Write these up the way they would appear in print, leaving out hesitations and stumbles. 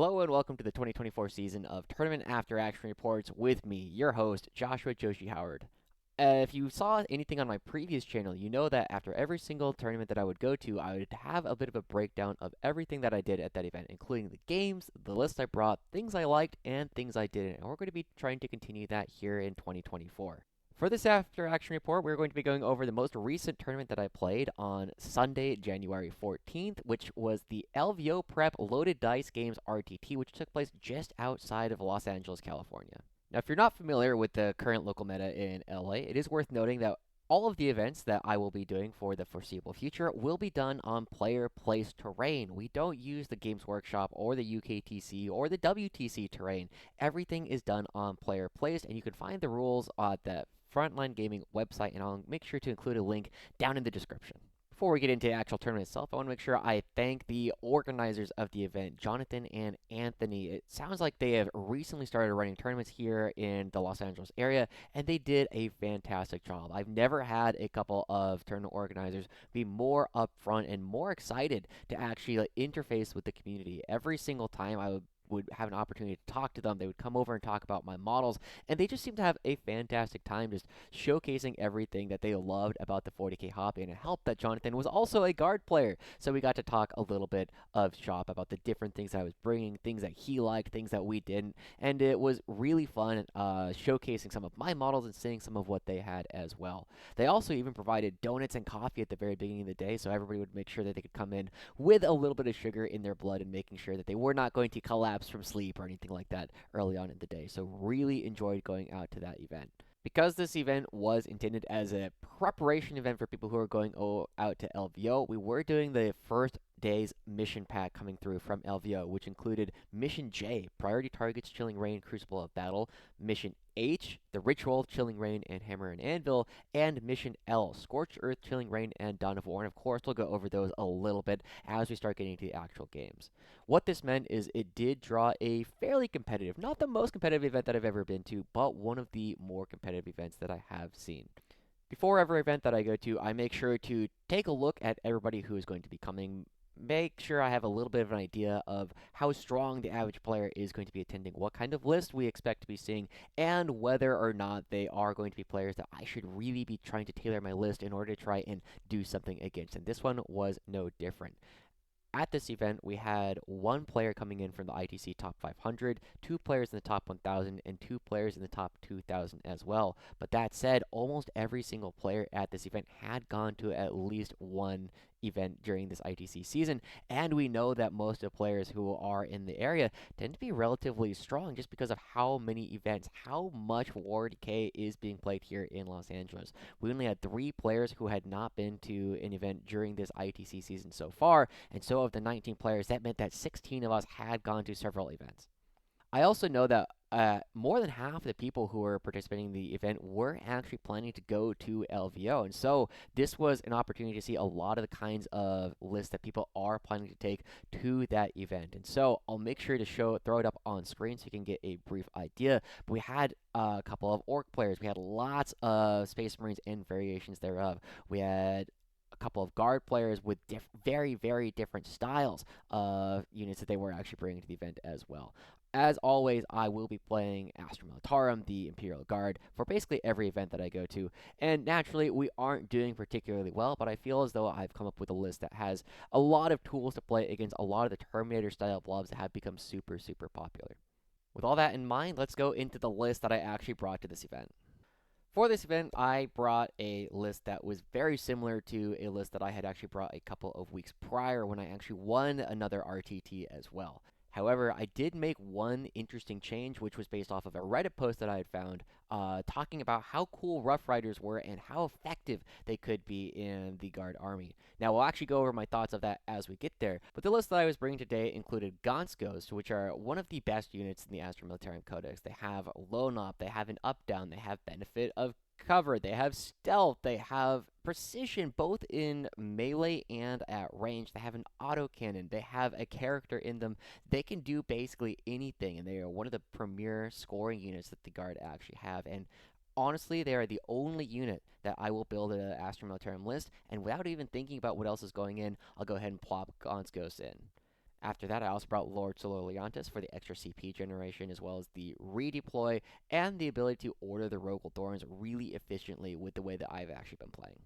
Hello and welcome to the 2024 season of Tournament After Action Reports with me, your host, Joshua Joshi Howard. If you saw anything on my previous channel, you know that after every single tournament that I would go to, I would have a bit of a breakdown of everything that I did at that event, including the games, the list I brought, things I liked, and things I didn't. And we're going to be trying to continue that here in 2024. For this after action report, we're going to be going over the most recent tournament that I played on Sunday, January 14th, which was the LVO Prep Loaded Dice Games RTT, which took place just outside of Los Angeles, California. Now, if you're not familiar with the current local meta in LA, it is worth noting that all of the events that I will be doing for the foreseeable future will be done on player-placed terrain. We don't use the Games Workshop or the UKTC or the WTC terrain. Everything is done on player-placed, and you can find the rules at the Frontline Gaming website, and I'll make sure to include a link down in the description. Before we get into the actual tournament itself, I want to make sure I thank the organizers of the event, Jonathan and Anthony. It sounds like they have recently started running tournaments here in the Los Angeles area, and they did a fantastic job. I've never had a couple of tournament organizers be more upfront and more excited to actually interface with the community. Every single time I would have an opportunity to talk to them. They would come over and talk about my models, and they just seem to have a fantastic time just showcasing everything that they loved about the 40k hobby. And it helped that Jonathan was also a guard player, so we got to talk a little bit of shop about the different things I was bringing, things that he liked, things that we didn't, and it was really fun showcasing some of my models and seeing some of what they had as well. They also even provided donuts and coffee at the very beginning of the day, so everybody would make sure that they could come in with a little bit of sugar in their blood and making sure that they were not going to collapse from sleep or anything like that early on in the day. So really enjoyed going out to that event. Because this event was intended as a preparation event for people who are going out to LVO, we were doing the first day's mission pack coming through from LVO, which included Mission J, Priority Targets, Chilling Rain, Crucible of Battle, Mission H, The Ritual, Chilling Rain, and Hammer and Anvil, and Mission L, Scorched Earth, Chilling Rain, and Dawn of War. And of course, we'll go over those a little bit as we start getting into the actual games. What this meant is it did draw a fairly competitive, not the most competitive event that I've ever been to, but one of the more competitive events that I have seen. Before every event that I go to, I make sure to take a look at everybody who is going to be coming. Make sure I have a little bit of an idea of how strong the average player is going to be attending, what kind of list we expect to be seeing, and whether or not they are going to be players that I should really be trying to tailor my list in order to try and do something against. And this one was no different. At this event, we had one player coming in from the ITC top 500, two players in the top 1,000, and two players in the top 2,000 as well. But that said, almost every single player at this event had gone to at least one event during this ITC season, and we know that most of the players who are in the area tend to be relatively strong just because of how many events, how much War Decay is being played here in Los Angeles. We only had 3 players who had not been to an event during this ITC season so far, and so of the 19 players, that meant that 16 of us had gone to several events. I also know that more than half of the people who were participating in the event were actually planning to go to LVO, and so this was an opportunity to see a lot of the kinds of lists that people are planning to take to that event. And so I'll make sure to throw it up on screen so you can get a brief idea. But we had a couple of Orc players, we had lots of Space Marines and variations thereof. We had a couple of guard players with very, very different styles of units that they were actually bringing to the event as well. As always, I will be playing Astra Militarum, the Imperial Guard, for basically every event that I go to. And naturally, we aren't doing particularly well, but I feel as though I've come up with a list that has a lot of tools to play against a lot of the Terminator-style blobs that have become super, super popular. With all that in mind, let's go into the list that I actually brought to this event. For this event, I brought a list that was very similar to a list that I had actually brought a couple of weeks prior when I actually won another RTT as well. However, I did make one interesting change, which was based off of a Reddit post that I had found talking about how cool Rough Riders were and how effective they could be in the Guard Army. Now, we'll actually go over my thoughts of that as we get there, but the list that I was bringing today included Gaunt's Ghost, which are one of the best units in the Astra Militarum Codex. They have Lone Op, they have an Up-Down, they have Benefit of Cover, they have Stealth, they have Precision both in melee and at range, they have an autocannon, they have a character in them. They can do basically anything, and they are one of the premier scoring units that the Guard actually have. And honestly, they are the only unit that I will build an Astra Militarum list, and without even thinking about what else is going in, I'll go ahead and plop Gaunt's Ghost in. After that, I also brought Lord Solar Leontus for the extra CP generation, as well as the redeploy and the ability to order the Rogal Dorns really efficiently with the way that I've actually been playing.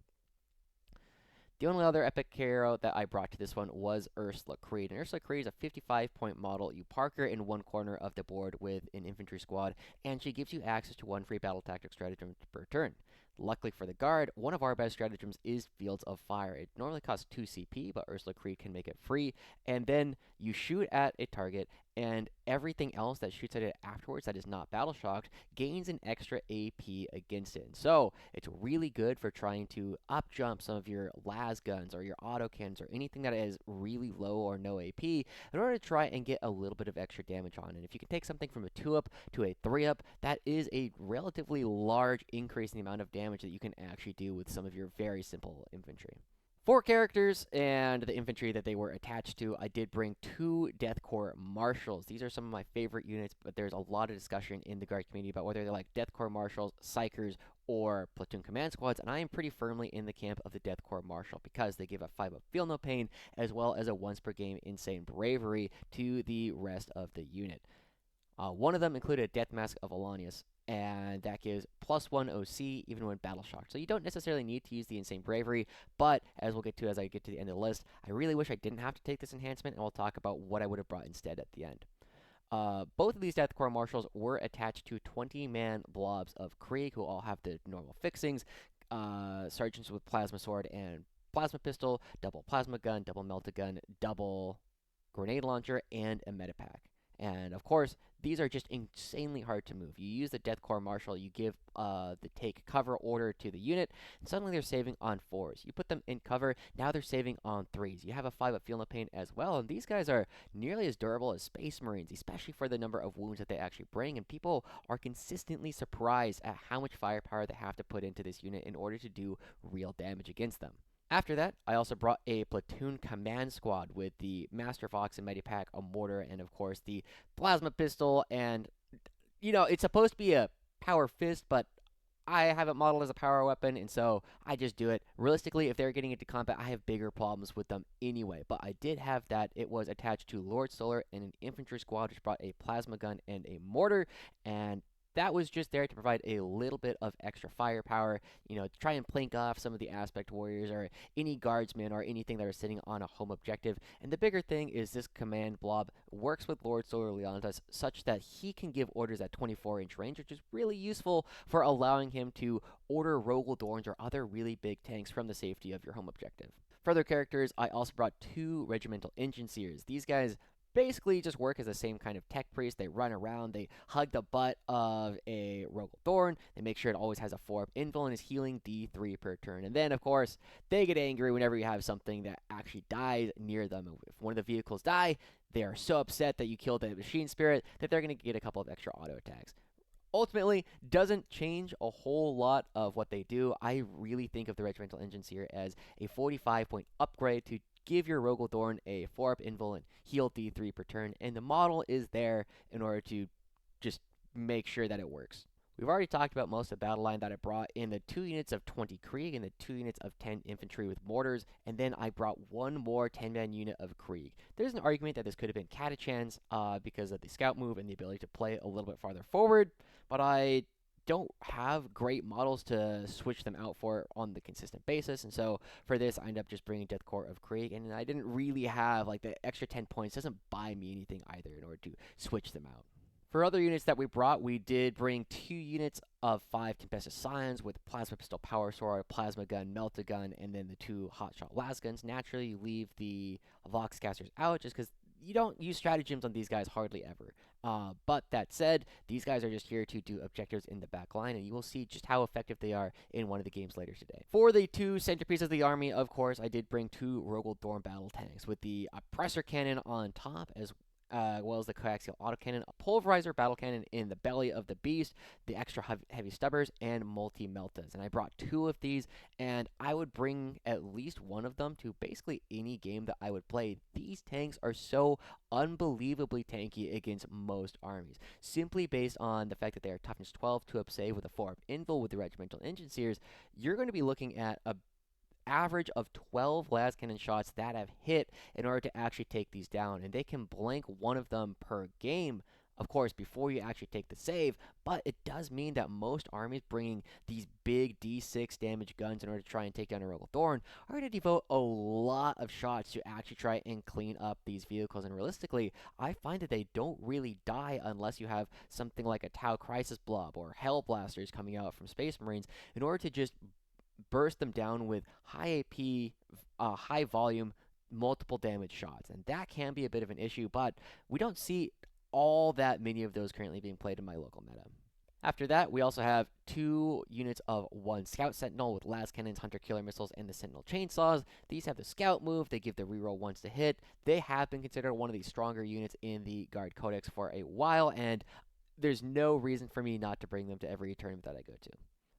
The only other epic hero that I brought to this one was Ursula Creed. And Ursula Creed is a 55-point model. You park her in one corner of the board with an infantry squad, and she gives you access to one free battle tactic stratagem per turn. Luckily for the guard, one of our best stratagems is Fields of Fire. It normally costs 2 CP, but Ursula Creed can make it free. And then you shoot at a target, and everything else that shoots at it afterwards that is not battle shocked gains an extra AP against it. And so it's really good for trying to up jump some of your las guns or your autocannons or anything that is really low or no AP in order to try and get a little bit of extra damage on. And if you can take something from a 2-up to a 3-up, that is a relatively large increase in the amount of damage that you can actually do with some of your very simple infantry. For characters and the infantry that they were attached to, I did bring 2 Death Corps Marshals. These are some of my favorite units, but there's a lot of discussion in the Guard community about whether they're like Death Corps Marshals, Psychers, or Platoon Command Squads, and I am pretty firmly in the camp of the Death Corps Marshal because they give a 5-up Feel No Pain, as well as a once per game Insane Bravery to the rest of the unit. One of them included a Death Mask of Ollanius, and that gives +1 OC even when battle shocked. So you don't necessarily need to use the Insane Bravery, but as we'll get to as I get to the end of the list, I really wish I didn't have to take this enhancement, and we'll talk about what I would have brought instead at the end. Both of these Death Corps Marshals were attached to 20-man blobs of Krieg, who all have the normal fixings, sergeants with Plasma Sword and Plasma Pistol, double Plasma Gun, double Melt-A-Gun, double Grenade Launcher, and a Medipack. And of course, these are just insanely hard to move. You use the Death Corps Marshal, you give the take cover order to the unit, and suddenly they're saving on 4s. You put them in cover, now they're saving on 3s. You have a 5-up Feel No Pain as well, and these guys are nearly as durable as Space Marines, especially for the number of wounds that they actually bring, and people are consistently surprised at how much firepower they have to put into this unit in order to do real damage against them. After that, I also brought a Platoon Command Squad with the Master Fox and Medipack, a Mortar, and of course the Plasma Pistol, and, you know, it's supposed to be a Power Fist, but I have it modeled as a power weapon, and so I just do it. Realistically, if they're getting into combat, I have bigger problems with them anyway, but I did have that. It was attached to Lord Solar and an Infantry Squad, which brought a Plasma Gun and a Mortar, and that was just there to provide a little bit of extra firepower, you know, to try and plank off some of the Aspect Warriors or any guardsmen or anything that are sitting on a home objective. And the bigger thing is this command blob works with Lord Solar Leontus such that he can give orders at 24-inch range, which is really useful for allowing him to order Rogal Dorns or other really big tanks from the safety of your home objective. For other characters, I also brought 2 Regimental Enginseers. These guys basically just work as the same kind of tech priest. They run around, they hug the butt of a Rogal Dorn, they make sure it always has a 4-up invul and is healing D3 per turn. And then, of course, they get angry whenever you have something that actually dies near them. If one of the vehicles die, they are so upset that you killed the machine spirit that they're going to get a couple of extra auto attacks. Ultimately, doesn't change a whole lot of what they do. I really think of the Regimental Enginseer as a 45-point upgrade to give your Rogal Dorn a 4-up invul and heal D3 per turn, and the model is there in order to just make sure that it works. We've already talked about most of the battle line that I brought in the 2 units of 20 Krieg and the 2 units of 10 infantry with mortars, and then I brought one more 10-man unit of Krieg. There's an argument that this could have been Catachans because of the scout move and the ability to play a little bit farther forward, but I don't have great models to switch them out for on the consistent basis, and so for this I ended up just bringing Death Corps of Krieg, and I didn't really have, like, the extra 10 points doesn't buy me anything either in order to switch them out. For other units that we brought, we did bring 2 units of 5 Tempestus Scions with Plasma Pistol Power Sword, Plasma Gun, Melt-A-Gun, and then the 2 Hotshot Lasguns. Naturally, you leave the Voxcasters out just because you don't use stratagems on these guys hardly ever. But that said, these guys are just here to do objectives in the back line, and you will see just how effective they are in one of the games later today. For the 2 centerpieces of the army, of course, I did bring 2 Rogal Dorn battle tanks with the Oppressor Cannon on top as well as the coaxial autocannon, a pulverizer battle cannon in the belly of the beast, the extra heavy stubbers, and multi-meltas. And I brought 2 of these, and I would bring at least one of them to basically any game that I would play. These tanks are so unbelievably tanky against most armies, simply based on the fact that they are toughness 12, 2-up save with a 4-up invul with the Regimental Enginseers. You're going to be looking at a average of 12 Lascannon shots that have hit in order to actually take these down, and they can blank one of them per game, of course, before you actually take the save, but it does mean that most armies bringing these big D6 damage guns in order to try and take down a Rogal Dorn are going to devote a lot of shots to actually try and clean up these vehicles, and realistically, I find that they don't really die unless you have something like a Tau Crisis Blob or Hell Blasters coming out from Space Marines in order to just burst them down with high AP, high volume, multiple damage shots. And that can be a bit of an issue, but we don't see all that many of those currently being played in my local meta. After that, we also have 2 units of 1 Scout Sentinel with Lascannons, Hunter Killer Missiles, and the Sentinel Chainsaws. These have the Scout move, they give the reroll once to hit. They have been considered one of the stronger units in the Guard Codex for a while, and there's no reason for me not to bring them to every tournament that I go to.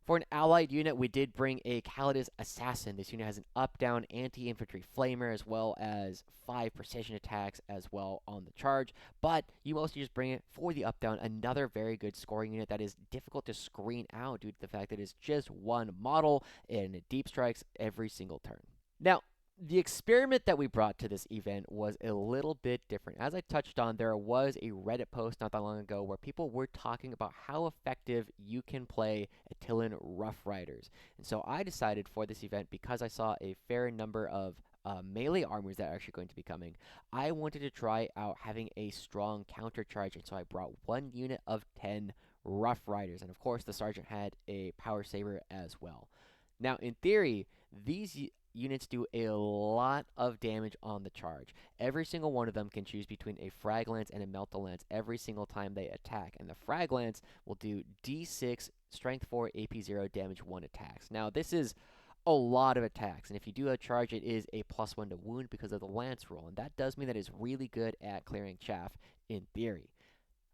For an allied unit, we did bring a Callidus Assassin. This unit has an up-down anti-infantry flamer as well as 5 precision attacks as well on the charge, but you mostly just bring it for the up-down, another very good scoring unit that is difficult to screen out due to the fact that it's just one model and it deep strikes every single turn. Now, the experiment that we brought to this event was a little bit different. As I touched on, there was a Reddit post not that long ago where people were talking about how effective you can play Attilan Rough Riders. And so I decided for this event, because I saw a fair number of melee armors that are actually going to be coming, I wanted to try out having a strong counter charge, and so I brought 1 unit of 10 Rough Riders. And of course, the sergeant had a Power Saber as well. Now, in theory, these units do a lot of damage on the charge. Every single one of them can choose between a Frag Lance and a Melta Lance every single time they attack, and the Frag Lance will do D6, Strength 4, AP 0, Damage 1 attacks. Now, this is a lot of attacks, and if you do a charge, it is a +1 to wound because of the Lance roll, and that does mean that it's really good at clearing chaff in theory.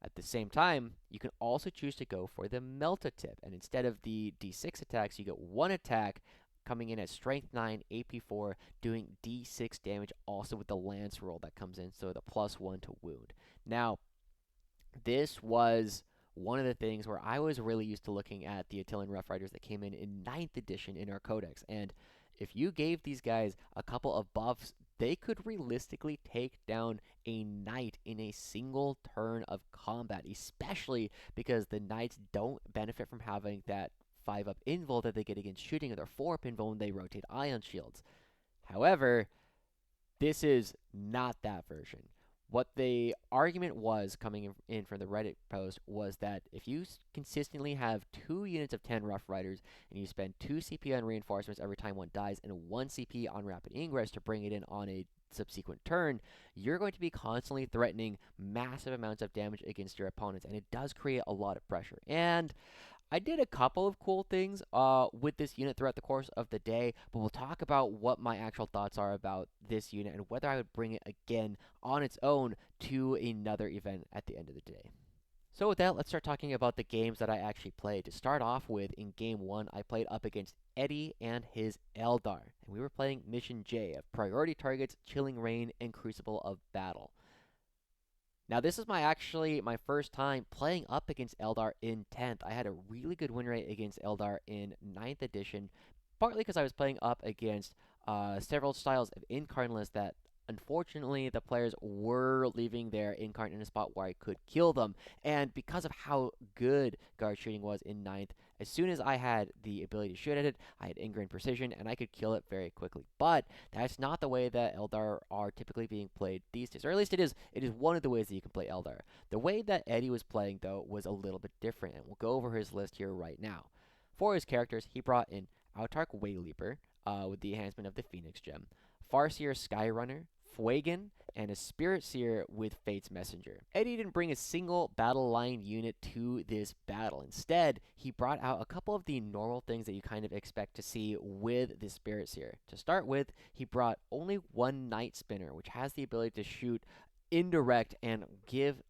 At the same time, you can also choose to go for the Melta tip, and instead of the D6 attacks, you get 1 attack coming in at Strength 9, AP 4, doing D6 damage also with the Lance roll that comes in, so the +1 to wound. Now, this was one of the things where I was really used to looking at the Attilan Rough Riders that came in 9th edition in our codex, and if you gave these guys a couple of buffs, they could realistically take down a knight in a single turn of combat, especially because the knights don't benefit from having that 5-up invul that they get against shooting, or their 4-up invul when they rotate ion shields. However, this is not that version. What the argument was coming in from the Reddit post was that if you consistently have 2 units of 10 Rough Riders and you spend 2 CP on reinforcements every time one dies and 1 CP on rapid ingress to bring it in on a subsequent turn, you're going to be constantly threatening massive amounts of damage against your opponents, and it does create a lot of pressure. And I did a couple of cool things with this unit throughout the course of the day, but we'll talk about what my actual thoughts are about this unit and whether I would bring it again on its own to another event at the end of the day. So with that, let's start talking about the games that I actually played. To start off with, in Game 1, I played up against Eddie and his Eldar, and we were playing Mission J of Priority Targets, Chilling Rain, and Crucible of Battle. Now, this is my first time playing up against Eldar in 10th. I had a really good win rate against Eldar in 9th edition, partly because I was playing up against several styles of Incarn lists that, unfortunately, the players were leaving their Incarn in a spot where I could kill them. And because of how good guard shooting was in 9th, as soon as I had the ability to shoot at it, I had ingrained precision, and I could kill it very quickly. But that's not the way that Eldar are typically being played these days, or at least it is one of the ways that you can play Eldar. The way that Eddie was playing, though, was a little bit different, and we'll go over his list here right now. For his characters, he brought in Autarch Wayleaper with the enhancement of the Phoenix Gem, Farseer Skyrunner, Fuegan, and a Spirit Seer with Fate's Messenger. Eddie didn't bring a single Battleline unit to this battle. Instead, he brought out a couple of the normal things that you kind of expect to see with the Spirit Seer. To start with, he brought only 1 Night Spinner, which has the ability to shoot indirect and give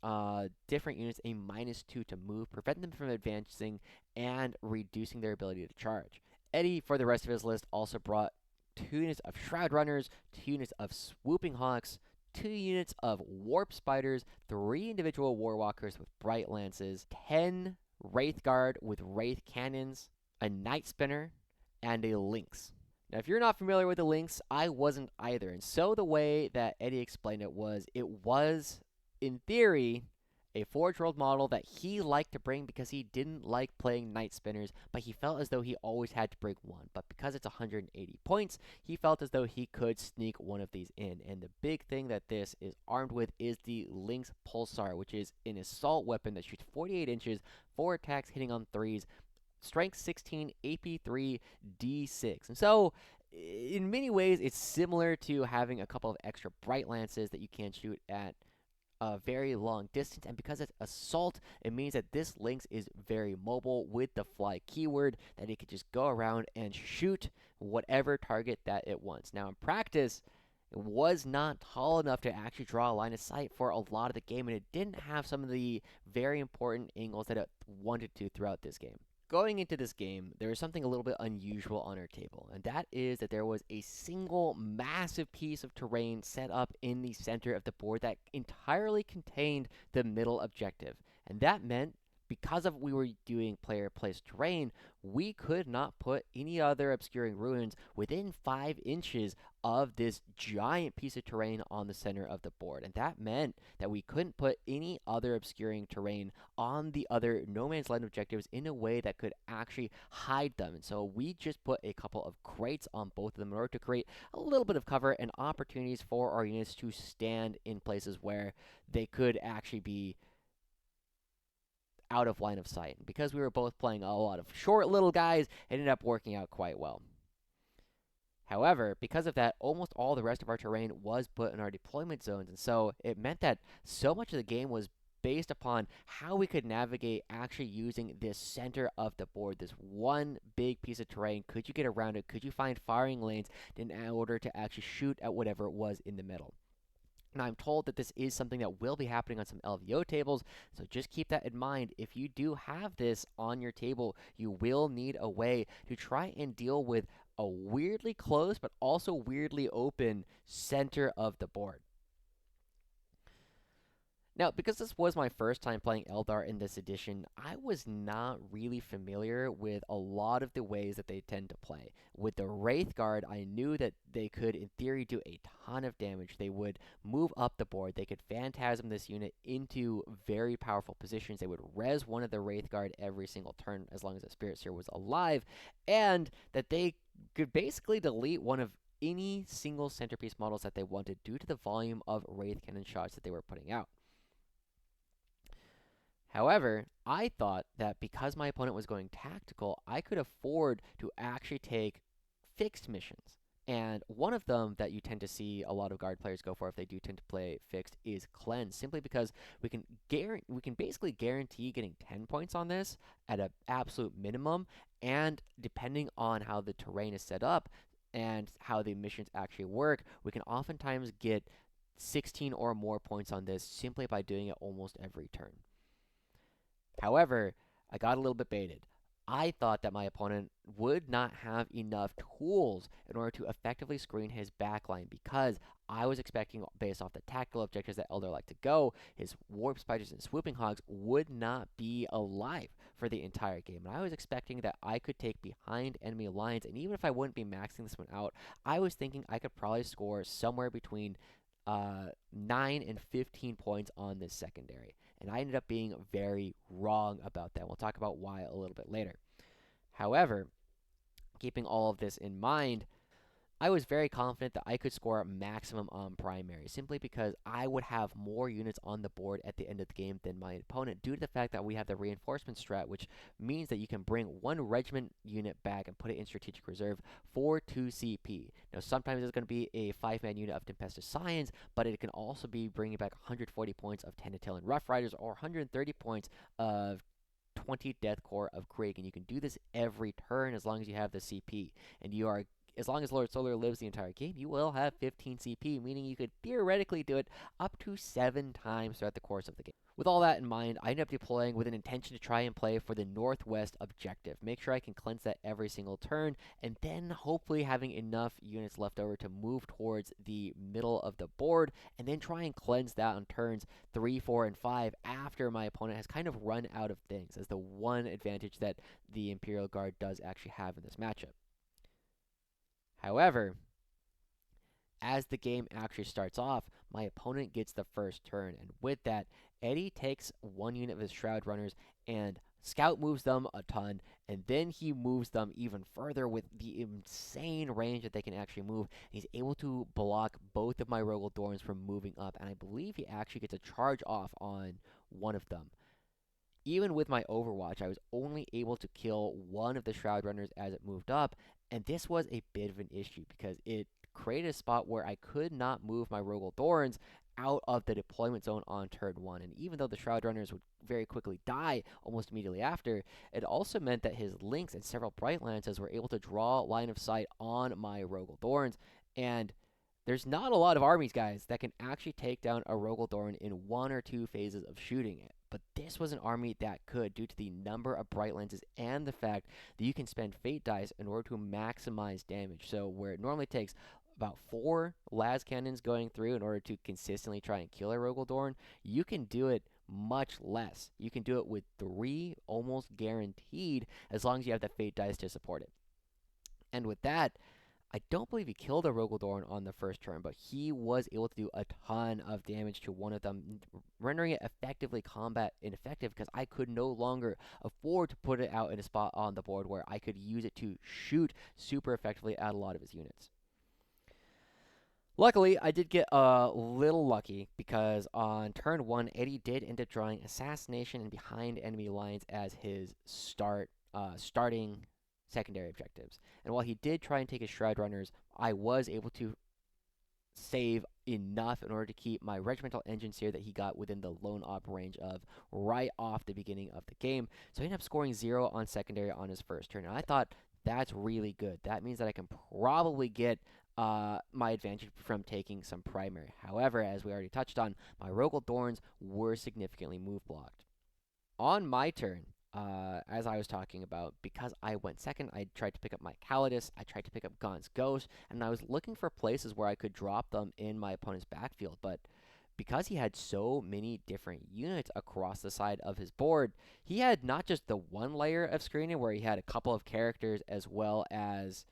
different units a -2 to move, prevent them from advancing, and reducing their ability to charge. Eddie, for the rest of his list, also brought 2 units of Shroud Runners, 2 units of Swooping Hawks, 2 units of Warp Spiders, 3 individual Warwalkers with Bright Lances, 10 Wraith Guard with Wraith Cannons, a Night Spinner, and a Lynx. Now, if you're not familiar with the links, I wasn't either. And so the way that Eddie explained it was, in theory, a forge-world model that he liked to bring because he didn't like playing Night Spinners, but he felt as though he always had to bring one. But because it's 180 points, he felt as though he could sneak one of these in. And the big thing that this is armed with is the Lynx Pulsar, which is an assault weapon that shoots 48 inches, 4 attacks hitting on 3s, Strength 16, AP 3, D6. And so, in many ways, it's similar to having a couple of extra bright lances that you can shoot at a very long distance. And because it's assault, it means that this Lynx is very mobile with the fly keyword, that it could just go around and shoot whatever target that it wants. Now, in practice, it was not tall enough to actually draw a line of sight for a lot of the game, and it didn't have some of the very important angles that it wanted to throughout this game. Going into this game, there is something a little bit unusual on our table, and that is that there was a single massive piece of terrain set up in the center of the board that entirely contained the middle objective. And that meant, because of we were doing player placed terrain, we could not put any other obscuring ruins within 5 inches of this giant piece of terrain on the center of the board. And that meant that we couldn't put any other obscuring terrain on the other no man's land objectives in a way that could actually hide them. And so we just put a couple of crates on both of them in order to create a little bit of cover and opportunities for our units to stand in places where they could actually be out of line of sight. And because we were both playing a lot of short little guys, it ended up working out quite well. However, because of that, almost all the rest of our terrain was put in our deployment zones, and so it meant that so much of the game was based upon how we could navigate actually using this center of the board, this one big piece of terrain. Could you get around it? Could you find firing lanes in order to actually shoot at whatever it was in the middle? Now, I'm told that this is something that will be happening on some LVO tables, so just keep that in mind. If you do have this on your table, you will need a way to try and deal with a weirdly closed but also weirdly open center of the board. Now, because this was my first time playing Eldar in this edition, I was not really familiar with a lot of the ways that they tend to play. With the Wraith Guard, I knew that they could, in theory, do a ton of damage. They would move up the board. They could Phantasm this unit into very powerful positions. They would res one of the Wraith Guard every single turn as long as the Spirit Seer was alive, and that they could basically delete one of any single centerpiece models that they wanted due to the volume of Wraith Cannon shots that they were putting out. However, I thought that because my opponent was going tactical, I could afford to actually take fixed missions. And one of them that you tend to see a lot of guard players go for if they do tend to play fixed is Cleanse, simply because we can basically guarantee getting 10 points on this at an absolute minimum, and depending on how the terrain is set up and how the missions actually work, we can oftentimes get 16 or more points on this simply by doing it almost every turn. However, I got a little bit baited. I thought that my opponent would not have enough tools in order to effectively screen his backline, because I was expecting, based off the tactical objectives that Eldar like to go, his Warp Spiders and Swooping Hogs would not be alive for the entire game. And I was expecting that I could take behind enemy lines, and even if I wouldn't be maxing this one out, I was thinking I could probably score somewhere between 9 and 15 points on this secondary. And I ended up being very wrong about that. We'll talk about why a little bit later. However, keeping all of this in mind, I was very confident that I could score maximum on primary, simply because I would have more units on the board at the end of the game than my opponent, due to the fact that we have the reinforcement strat, which means that you can bring one regiment unit back and put it in strategic reserve for 2 CP. Now, sometimes it's going to be a 5-man unit of Tempestus Scions, but it can also be bringing back 140 points of 10 Attilan Rough Riders or 130 points of 20 Death Corps of Krieg, and you can do this every turn as long as you have the CP, and you are, as long as Lord Solar lives the entire game, you will have 15 CP, meaning you could theoretically do it up to 7 times throughout the course of the game. With all that in mind, I ended up deploying with an intention to try and play for the northwest objective. Make sure I can cleanse that every single turn, and then hopefully having enough units left over to move towards the middle of the board, and then try and cleanse that on turns 3, 4, and 5 after my opponent has kind of run out of things, as the one advantage that the Imperial Guard does actually have in this matchup. However, as the game actually starts off, my opponent gets the first turn, and with that, Eddie takes one unit of his Shroud Runners and scout moves them a ton, and then he moves them even further with the insane range that they can actually move. He's able to block both of my Rogal Dorns from moving up, and I believe he actually gets a charge off on one of them. Even with my Overwatch, I was only able to kill one of the Shroud Runners as it moved up, and this was a bit of an issue because it created a spot where I could not move my Rogal Thorns out of the deployment zone on turn 1. And even though the Shroud Runners would very quickly die almost immediately after, it also meant that his Lynx and several Bright Lances were able to draw line of sight on my Rogal Thorns. And there's not a lot of armies, guys, that can actually take down a Rogal Dorn in 1 or 2 phases of shooting it. But this was an army that could, due to the number of Bright Lances and the fact that you can spend Fate Dice in order to maximize damage. So where it normally takes about 4 Lascannons going through in order to consistently try and kill a Rogal Dorn, you can do it much less. You can do it with 3 almost guaranteed as long as you have the Fate Dice to support it. And with that, I don't believe he killed a Rogal Dorn on the first turn, but he was able to do a ton of damage to one of them, rendering it effectively combat ineffective because I could no longer afford to put it out in a spot on the board where I could use it to shoot super effectively at a lot of his units. Luckily, I did get a little lucky because on turn 1, Eddie did end up drawing Assassination and Behind Enemy Lines as his starting secondary objectives. And while he did try and take his Shroud Runners, I was able to save enough in order to keep my Regimental Enginseer that he got within the lone op range of right off the beginning of the game. So he ended up scoring 0 on secondary on his first turn. And I thought, that's really good. That means that I can probably get my advantage from taking some primary. However, as we already touched on, my Rogal Dorns were significantly move blocked. On my turn, as I was talking about, because I went second, I tried to pick up my Callidus, I tried to pick up Gaunt's Ghost, and I was looking for places where I could drop them in my opponent's backfield, but because he had so many different units across the side of his board, he had not just the one layer of screening where he had a couple of characters as well as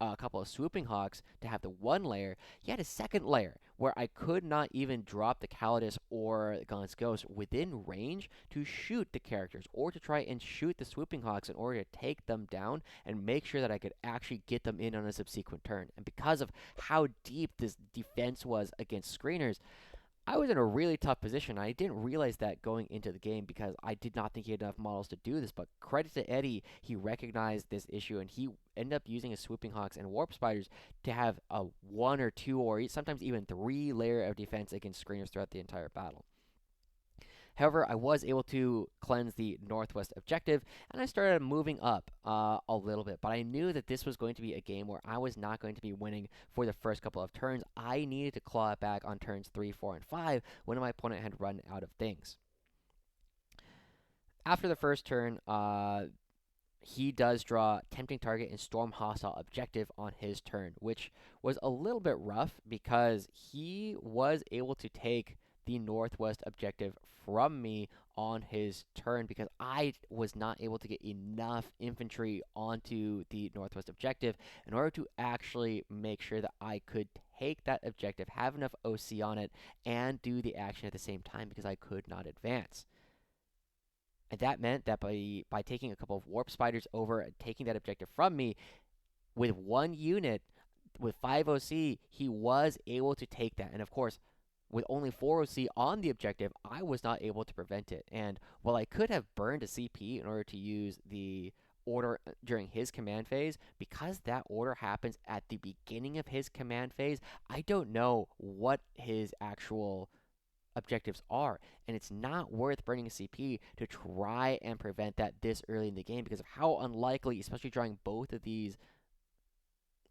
a couple of swooping hawks to have the one layer. He had a second layer where I could not even drop the Callidus or Gaunt's Ghost within range to shoot the characters or to try and shoot the swooping hawks in order to take them down and make sure that I could actually get them in on a subsequent turn. And because of how deep this defense was against screeners, I was in a really tough position. I didn't realize that going into the game because I did not think he had enough models to do this. But credit to Eddie, he recognized this issue and he ended up using his Swooping Hawks and Warp Spiders to have a 1 or 2 or sometimes even 3 layer of defense against screeners throughout the entire battle. However, I was able to cleanse the northwest objective, and I started moving up a little bit. But I knew that this was going to be a game where I was not going to be winning for the first couple of turns. I needed to claw it back on turns 3, 4, and 5 when my opponent had run out of things. After the first turn, he does draw Tempting Target and Storm Hostile Objective on his turn, which was a little bit rough because he was able to take the northwest objective from me on his turn because I was not able to get enough infantry onto the northwest objective in order to actually make sure that I could take that objective, have enough OC on it, and do the action at the same time because I could not advance. And that meant that by taking a couple of Warp Spiders over and taking that objective from me, with one unit, with 5 OC, he was able to take that. And of course, with only 4 OC on the objective, I was not able to prevent it. And while I could have burned a CP in order to use the order during his command phase, because that order happens at the beginning of his command phase, I don't know what his actual objectives are, and it's not worth burning a CP to try and prevent that this early in the game because of how unlikely, especially drawing both of these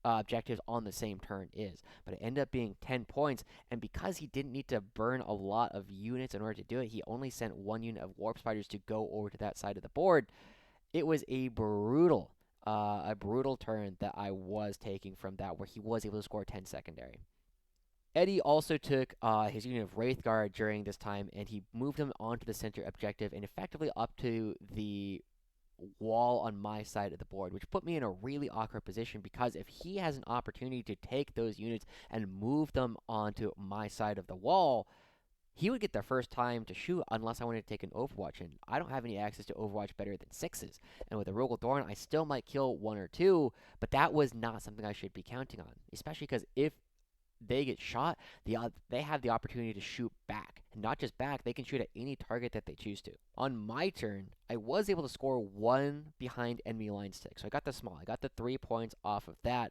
objectives on the same turn is. But it ended up being 10 points, and because he didn't need to burn a lot of units in order to do it, he only sent 1 unit of Warp Spiders to go over to that side of the board. It was a brutal turn that I was taking from that, where he was able to score 10 secondary. Eddie also took his unit of Wraithguard during this time, and he moved him onto the center objective and effectively up to the wall on my side of the board, which put me in a really awkward position because if he has an opportunity to take those units and move them onto my side of the wall, he would get the first time to shoot unless I wanted to take an Overwatch, and I don't have any access to Overwatch better than 6s. And with a Rogal Dorn, I still might kill 1 or 2, but that was not something I should be counting on, especially because if they get shot, they have the opportunity to shoot back. And not just back, they can shoot at any target that they choose to. On my turn, I was able to score 1 behind enemy line stick. So I got the small. I got the 3 points off of that.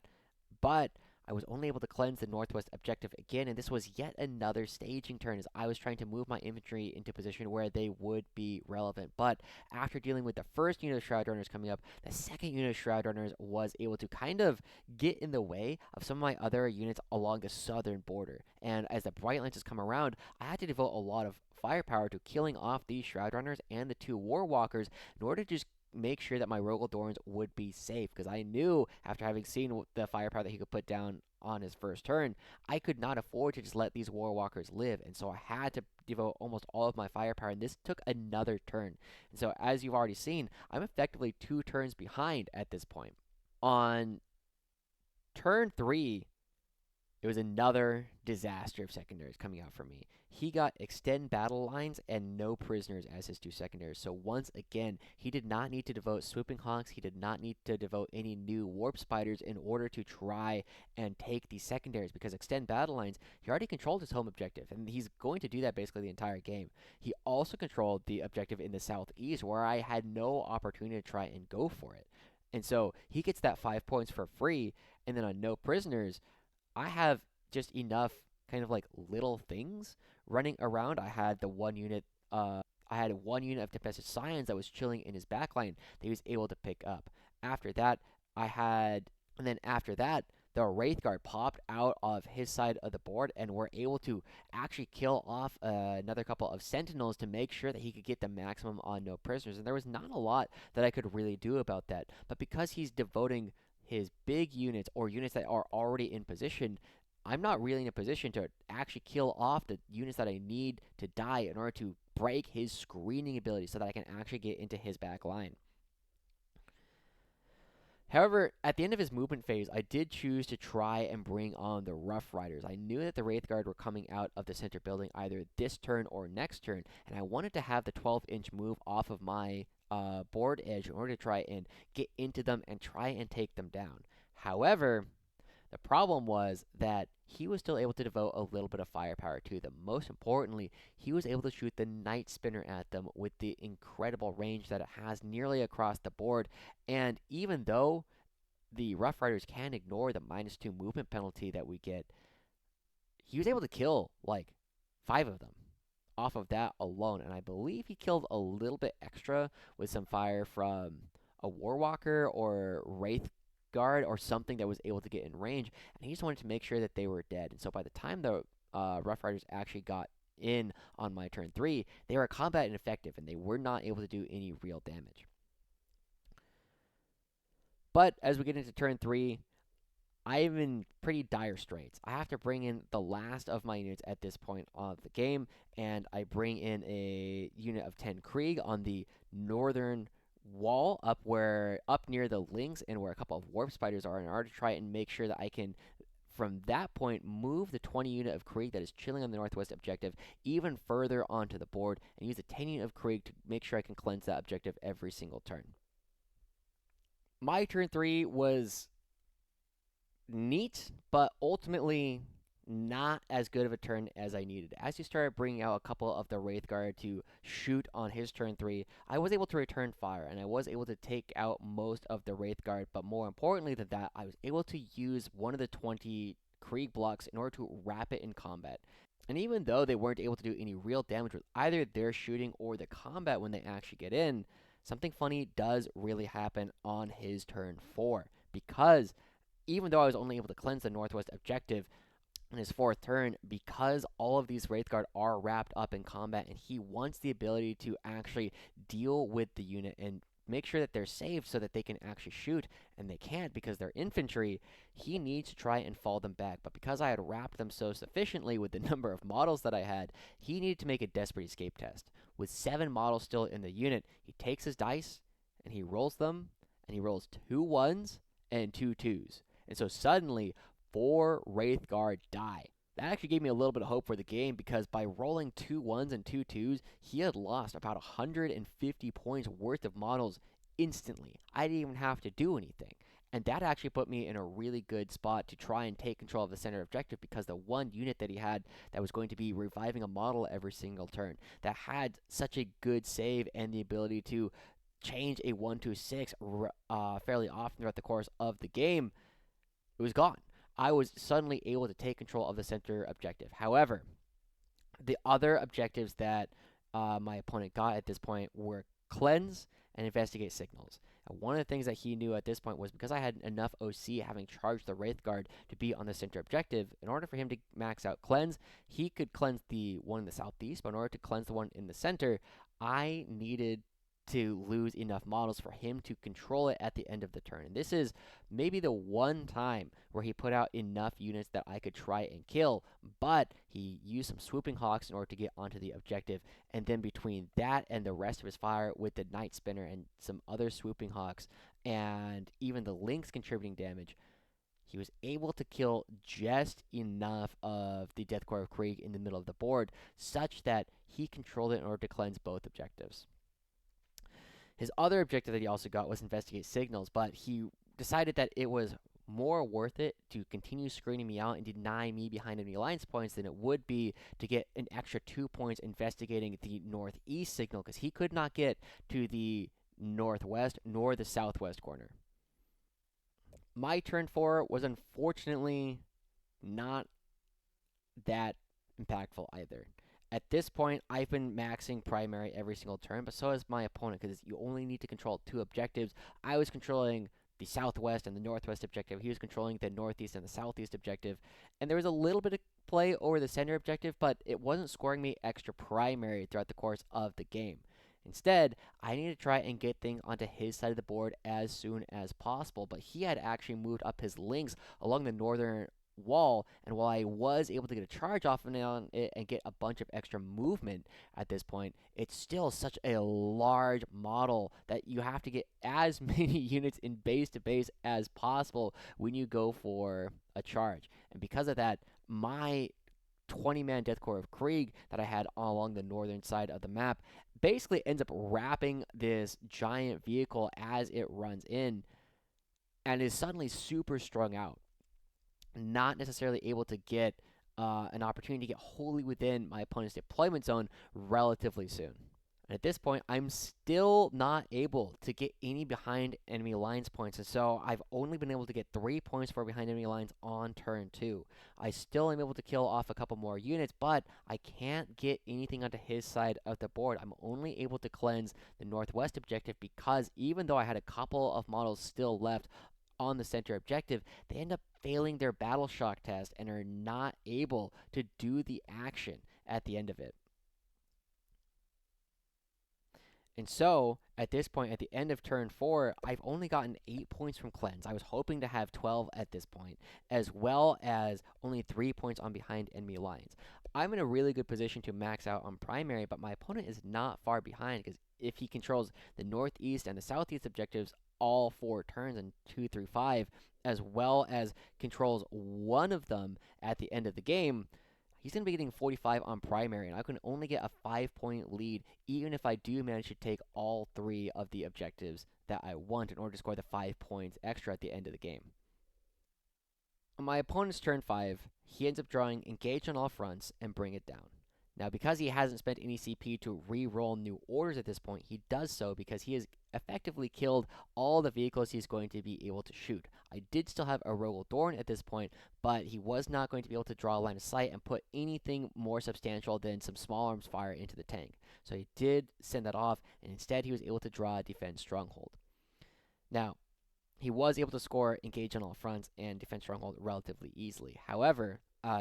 But I was only able to cleanse the northwest objective again, and this was yet another staging turn as I was trying to move my infantry into position where they would be relevant. But after dealing with the first unit of Shroud Runners coming up, the second unit of Shroud Runners was able to kind of get in the way of some of my other units along the southern border. And as the Bright Lances come around, I had to devote a lot of firepower to killing off these Shroud Runners and the 2 War Walkers in order to just make sure that my Rogal Dorns would be safe, because I knew after having seen the firepower that he could put down on his first turn, I could not afford to just let these War Walkers live, and so I had to devote almost all of my firepower, and this took another turn. And so as you've already seen, I'm effectively 2 turns behind at this point. On turn 3, it was another disaster of secondaries coming out for me. He got extend battle lines and no prisoners as his 2 secondaries. So once again, he did not need to devote swooping hawks. He did not need to devote any new warp spiders in order to try and take these secondaries, because extend battle lines, he already controlled his home objective, and he's going to do that basically the entire game. He also controlled the objective in the southeast, where I had no opportunity to try and go for it. And so he gets that 5 points for free, and then on no prisoners, I have just enough kind of like little things running around. I had the 1 unit, I had 1 unit of Tempestus Scions that was chilling in his backline that he was able to pick up. After that, after that, the Wraith Guard popped out of his side of the board and were able to actually kill off another couple of Sentinels to make sure that he could get the maximum on no prisoners. And there was not a lot that I could really do about that. But because he's devoting his big units or units that are already in position, I'm not really in a position to actually kill off the units that I need to die in order to break his screening ability so that I can actually get into his back line. However, at the end of his movement phase, I did choose to try and bring on the Rough Riders. I knew that the Wraith Guard were coming out of the center building either this turn or next turn, and I wanted to have the 12-inch move off of my board edge in order to try and get into them and try and take them down. However, the problem was that he was still able to devote a little bit of firepower to them. Most importantly, he was able to shoot the Night Spinner at them with the incredible range that it has nearly across the board. And even though the Rough Riders can ignore the -2 movement penalty that we get, he was able to kill like 5 of them off of that alone. And I believe he killed a little bit extra with some fire from a Warwalker or Wraith Guard or something that was able to get in range, and he just wanted to make sure that they were dead. And so by the time the Rough Riders actually got in on my turn 3, they were combat ineffective, and they were not able to do any real damage. But as we get into turn 3, I'm in pretty dire straits. I have to bring in the last of my units at this point of the game, and I bring in a unit of 10 Krieg on the northern wall up near the links and where a couple of warp spiders are in order to try and make sure that I can, from that point, move the 20 unit of Krieg that is chilling on the northwest objective even further onto the board and use the 10 unit of Krieg to make sure I can cleanse that objective every single turn. My turn 3 was neat, but ultimately not as good of a turn as I needed. As he started bringing out a couple of the Wraith Guard to shoot on his turn 3, I was able to return fire, and I was able to take out most of the Wraith Guard, but more importantly than that, I was able to use one of the 20 Krieg blocks in order to wrap it in combat. And even though they weren't able to do any real damage with either their shooting or the combat when they actually get in, something funny does really happen on his turn 4, because even though I was only able to cleanse the northwest objective in his 4th turn, because all of these Wraith Guard are wrapped up in combat, and he wants the ability to actually deal with the unit and make sure that they're saved so that they can actually shoot, and they can't because they're infantry, he needs to try and fall them back. But because I had wrapped them so sufficiently with the number of models that I had, he needed to make a desperate escape test. With 7 models still in the unit, he takes his dice, and he rolls them, and he rolls 2 1s and 2 2s. And so suddenly, 4 Wraith Guard die. That actually gave me a little bit of hope for the game, because by rolling 2 1s and 2 2s, he had lost about 150 points worth of models instantly. I didn't even have to do anything. And that actually put me in a really good spot to try and take control of the center objective, because the one unit that he had that was going to be reviving a model every single turn, that had such a good save and the ability to change a 1 to 6 fairly often throughout the course of the game, it was gone. I was suddenly able to take control of the center objective. However, the other objectives that my opponent got at this point were cleanse and investigate signals. And one of the things that he knew at this point was, because I had enough OC having charged the Wraith Guard to be on the center objective, in order for him to max out cleanse, he could cleanse the one in the southeast, but in order to cleanse the one in the center, I needed to lose enough models for him to control it at the end of the turn. And this is maybe the one time where he put out enough units that I could try and kill, but he used some swooping hawks in order to get onto the objective, and then between that and the rest of his fire with the Night Spinner and some other swooping hawks, and even the Lynx contributing damage, he was able to kill just enough of the Death Korps of Krieg in the middle of the board, such that he controlled it in order to cleanse both objectives. His other objective that he also got was investigate signals, but he decided that it was more worth it to continue screening me out and deny me behind enemy alliance points than it would be to get an extra 2 points investigating the northeast signal, because he could not get to the northwest nor the southwest corner. My turn 4 was unfortunately not that impactful either. At this point, I've been maxing primary every single turn, but so has my opponent, because you only need to control 2 objectives. I was controlling the southwest and the northwest objective. He was controlling the northeast and the southeast objective. And there was a little bit of play over the center objective, but it wasn't scoring me extra primary throughout the course of the game. Instead, I needed to try and get things onto his side of the board as soon as possible, but he had actually moved up his Lynx along the northern wall, and while I was able to get a charge off of it and get a bunch of extra movement at this point, it's still such a large model that you have to get as many units in base to base as possible when you go for a charge. And because of that, my 20-man Death Korps of Krieg that I had along the northern side of the map basically ends up wrapping this giant vehicle as it runs in, and is suddenly super strung out, not necessarily able to get an opportunity to get wholly within my opponent's deployment zone relatively soon. And at this point, I'm still not able to get any behind enemy alliance points, and so I've only been able to get 3 points for behind enemy lines on turn 2. I still am able to kill off a couple more units, but I can't get anything onto his side of the board. I'm only able to cleanse the northwest objective, because even though I had a couple of models still left on the center objective, they end up failing their battle shock test and are not able to do the action at the end of it. And so, at this point, at the end of turn 4, I've only gotten 8 points from cleanse. I was hoping to have 12 at this point, as well as only 3 points on behind enemy lines. I'm in a really good position to max out on primary, but my opponent is not far behind, because if he controls the northeast and the southeast objectives all 4 turns in 2 through 5, as well as controls one of them at the end of the game, he's going to be getting 45 on primary, and I can only get a 5-point lead, even if I do manage to take all 3 of the objectives that I want in order to score the 5 points extra at the end of the game. On my opponent's turn 5, he ends up drawing Engage on all fronts and Bring it down. Now, because he hasn't spent any CP to re-roll new orders at this point, he does so because he has effectively killed all the vehicles he's going to be able to shoot. I did still have a Rogal Dorn at this point, but he was not going to be able to draw a line of sight and put anything more substantial than some small arms fire into the tank. So he did send that off, and instead he was able to draw a Defense Stronghold. Now, he was able to score Engage on all fronts and Defense Stronghold relatively easily. However,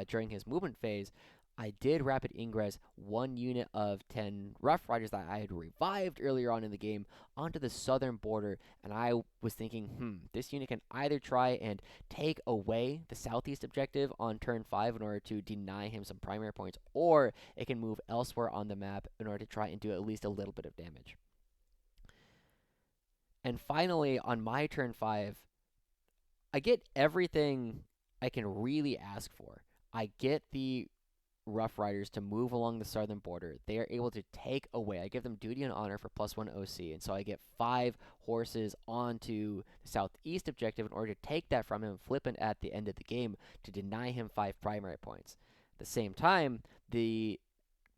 during his movement phase, I did rapid ingress 1 unit of 10 Rough Riders that I had revived earlier on in the game onto the southern border, and I was thinking, this unit can either try and take away the southeast objective on turn 5 in order to deny him some primary points, or it can move elsewhere on the map in order to try and do at least a little bit of damage. And finally, on my turn 5, I get everything I can really ask for. I get the Rough Riders to move along the southern border. They are able to take away. I give them duty and honor for +1 OC, and so I get 5 horses onto the southeast objective in order to take that from him, flip it at the end of the game to deny him 5 primary points. At the same time, the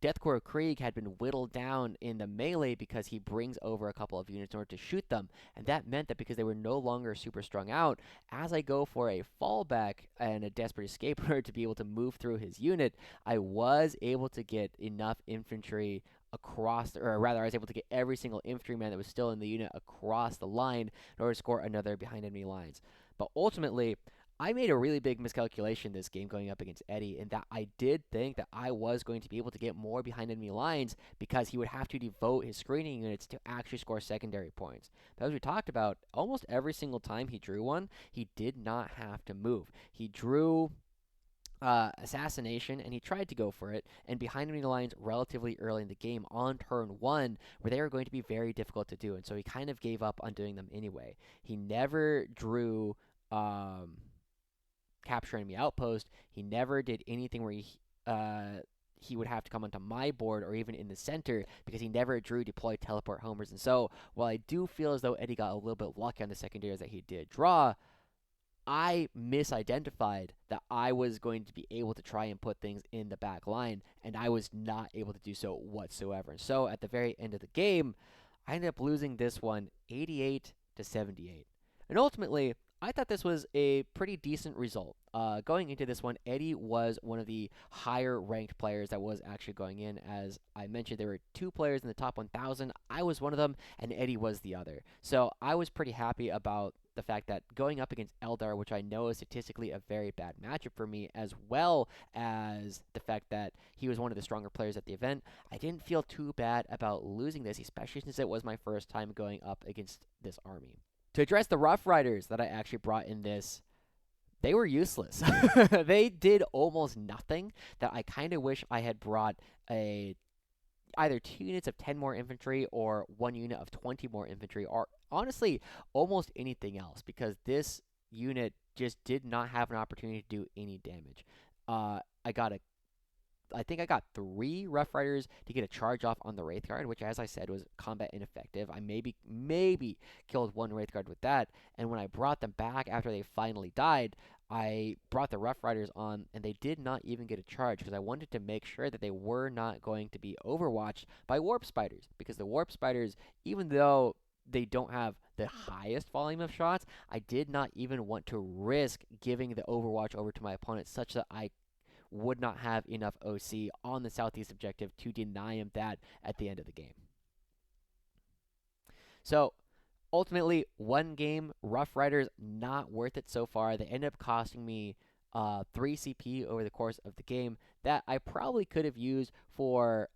Deathcore Krieg had been whittled down in the melee because he brings over a couple of units in order to shoot them, and that meant that because they were no longer super strung out, as I go for a fallback and a desperate escape in order to be able to move through his unit, I was able to get enough infantry across, or rather, I was able to get every single infantryman that was still in the unit across the line in order to score another behind enemy lines. But ultimately, I made a really big miscalculation this game going up against Eddie, in that I did think that I was going to be able to get more behind enemy lines because he would have to devote his screening units to actually score secondary points. But as we talked about, almost every single time he drew one, he did not have to move. He drew assassination, and he tried to go for it, and behind enemy lines relatively early in the game on turn 1, where they were going to be very difficult to do, and so he kind of gave up on doing them anyway. He never drew capture enemy outpost. He never did anything where he would have to come onto my board or even in the center, because he never drew deploy teleport homers. And so while I do feel as though Eddie got a little bit lucky on the secondaries that he did draw, I misidentified that I was going to be able to try and put things in the back line, and I was not able to do so whatsoever. And so at the very end of the game, I ended up losing this one 88-78. And ultimately, I thought this was a pretty decent result. Going into this one, Eddie was one of the higher ranked players that was actually going in. As I mentioned, there were 2 players in the top 1,000. I was one of them, and Eddie was the other. So I was pretty happy about the fact that going up against Aeldari, which I know is statistically a very bad matchup for me, as well as the fact that he was one of the stronger players at the event, I didn't feel too bad about losing this, especially since it was my first time going up against this army. To address the Rough Riders that I actually brought in this, they were useless. They did almost nothing. That I kind of wish I had brought either 2 units of 10 more infantry or 1 unit of 20 more infantry, or honestly, almost anything else, because this unit just did not have an opportunity to do any damage. I think I got 3 Rough Riders to get a charge off on the Wraith Guard, which, as I said, was combat ineffective. I maybe killed 1 Wraith Guard with that, and when I brought them back after they finally died, I brought the Rough Riders on, and they did not even get a charge, because I wanted to make sure that they were not going to be overwatched by Warp Spiders, because the Warp Spiders, even though they don't have the highest volume of shots, I did not even want to risk giving the overwatch over to my opponent such that I would not have enough OC on the southeast objective to deny him that at the end of the game. So ultimately, 1 game, Rough Riders, not worth it so far. They ended up costing me 3 CP over the course of the game that I probably could have used for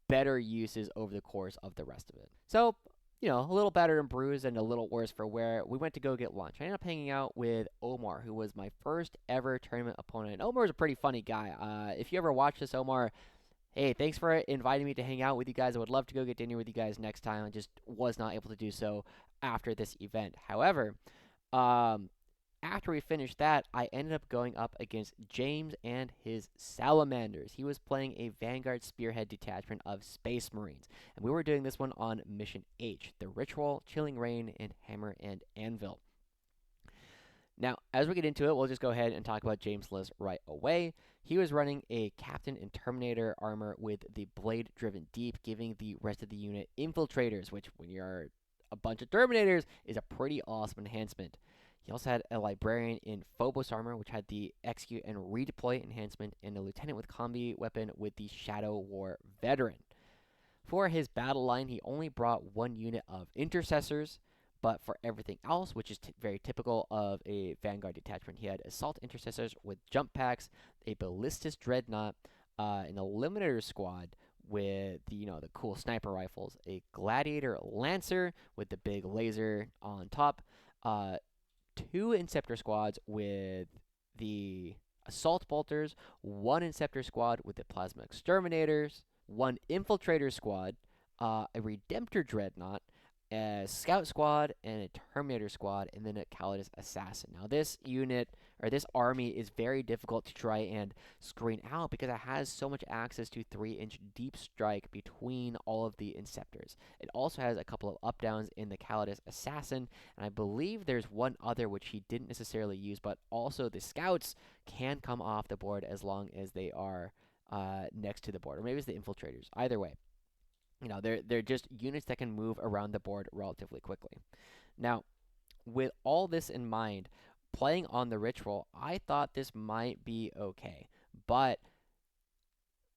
better uses over the course of the rest of it. So, you know, a little battered and bruised and a little worse for wear. We went to go get lunch. I ended up hanging out with Omar, who was my first ever tournament opponent. And Omar's a pretty funny guy. If you ever watch this, Omar, hey, thanks for inviting me to hang out with you guys. I would love to go get dinner with you guys next time. I just was not able to do so after this event. However, after we finished that, I ended up going up against James and his Salamanders. He was playing a Vanguard Spearhead detachment of Space Marines, and we were doing this one on Mission H, the Ritual, Chilling Rain, and Hammer and Anvil. Now, as we get into it, we'll just go ahead and talk about James' list right away. He was running a Captain and Terminator armor with the Blade Driven Deep, giving the rest of the unit Infiltrators, which, when you're a bunch of Terminators, is a pretty awesome enhancement. He also had a Librarian in Phobos armor, which had the Execute and Redeploy enhancement, and a Lieutenant with Combi weapon with the Shadow War Veteran. For his battle line, he only brought 1 unit of Intercessors, but for everything else, which is very typical of a Vanguard detachment, he had Assault Intercessors with jump packs, a Ballistus Dreadnought, an Eliminator Squad with the cool sniper rifles, a Gladiator Lancer with the big laser on top, 2 Inceptor squads with the Assault Bolters, 1 Inceptor squad with the Plasma Exterminators, 1 Infiltrator squad, a Redemptor Dreadnought, a Scout Squad, and a Terminator Squad, and then a Callidus Assassin. Now, this unit, or this army, is very difficult to try and screen out because it has so much access to 3-inch deep strike between all of the Inceptors. It also has a couple of up-downs in the Callidus Assassin, and I believe there's one other which he didn't necessarily use, but also the Scouts can come off the board as long as they are next to the board, or maybe it's the Infiltrators. Either way, they're just units that can move around the board relatively quickly. Now, with all this in mind, playing on the Ritual, I thought this might be okay. But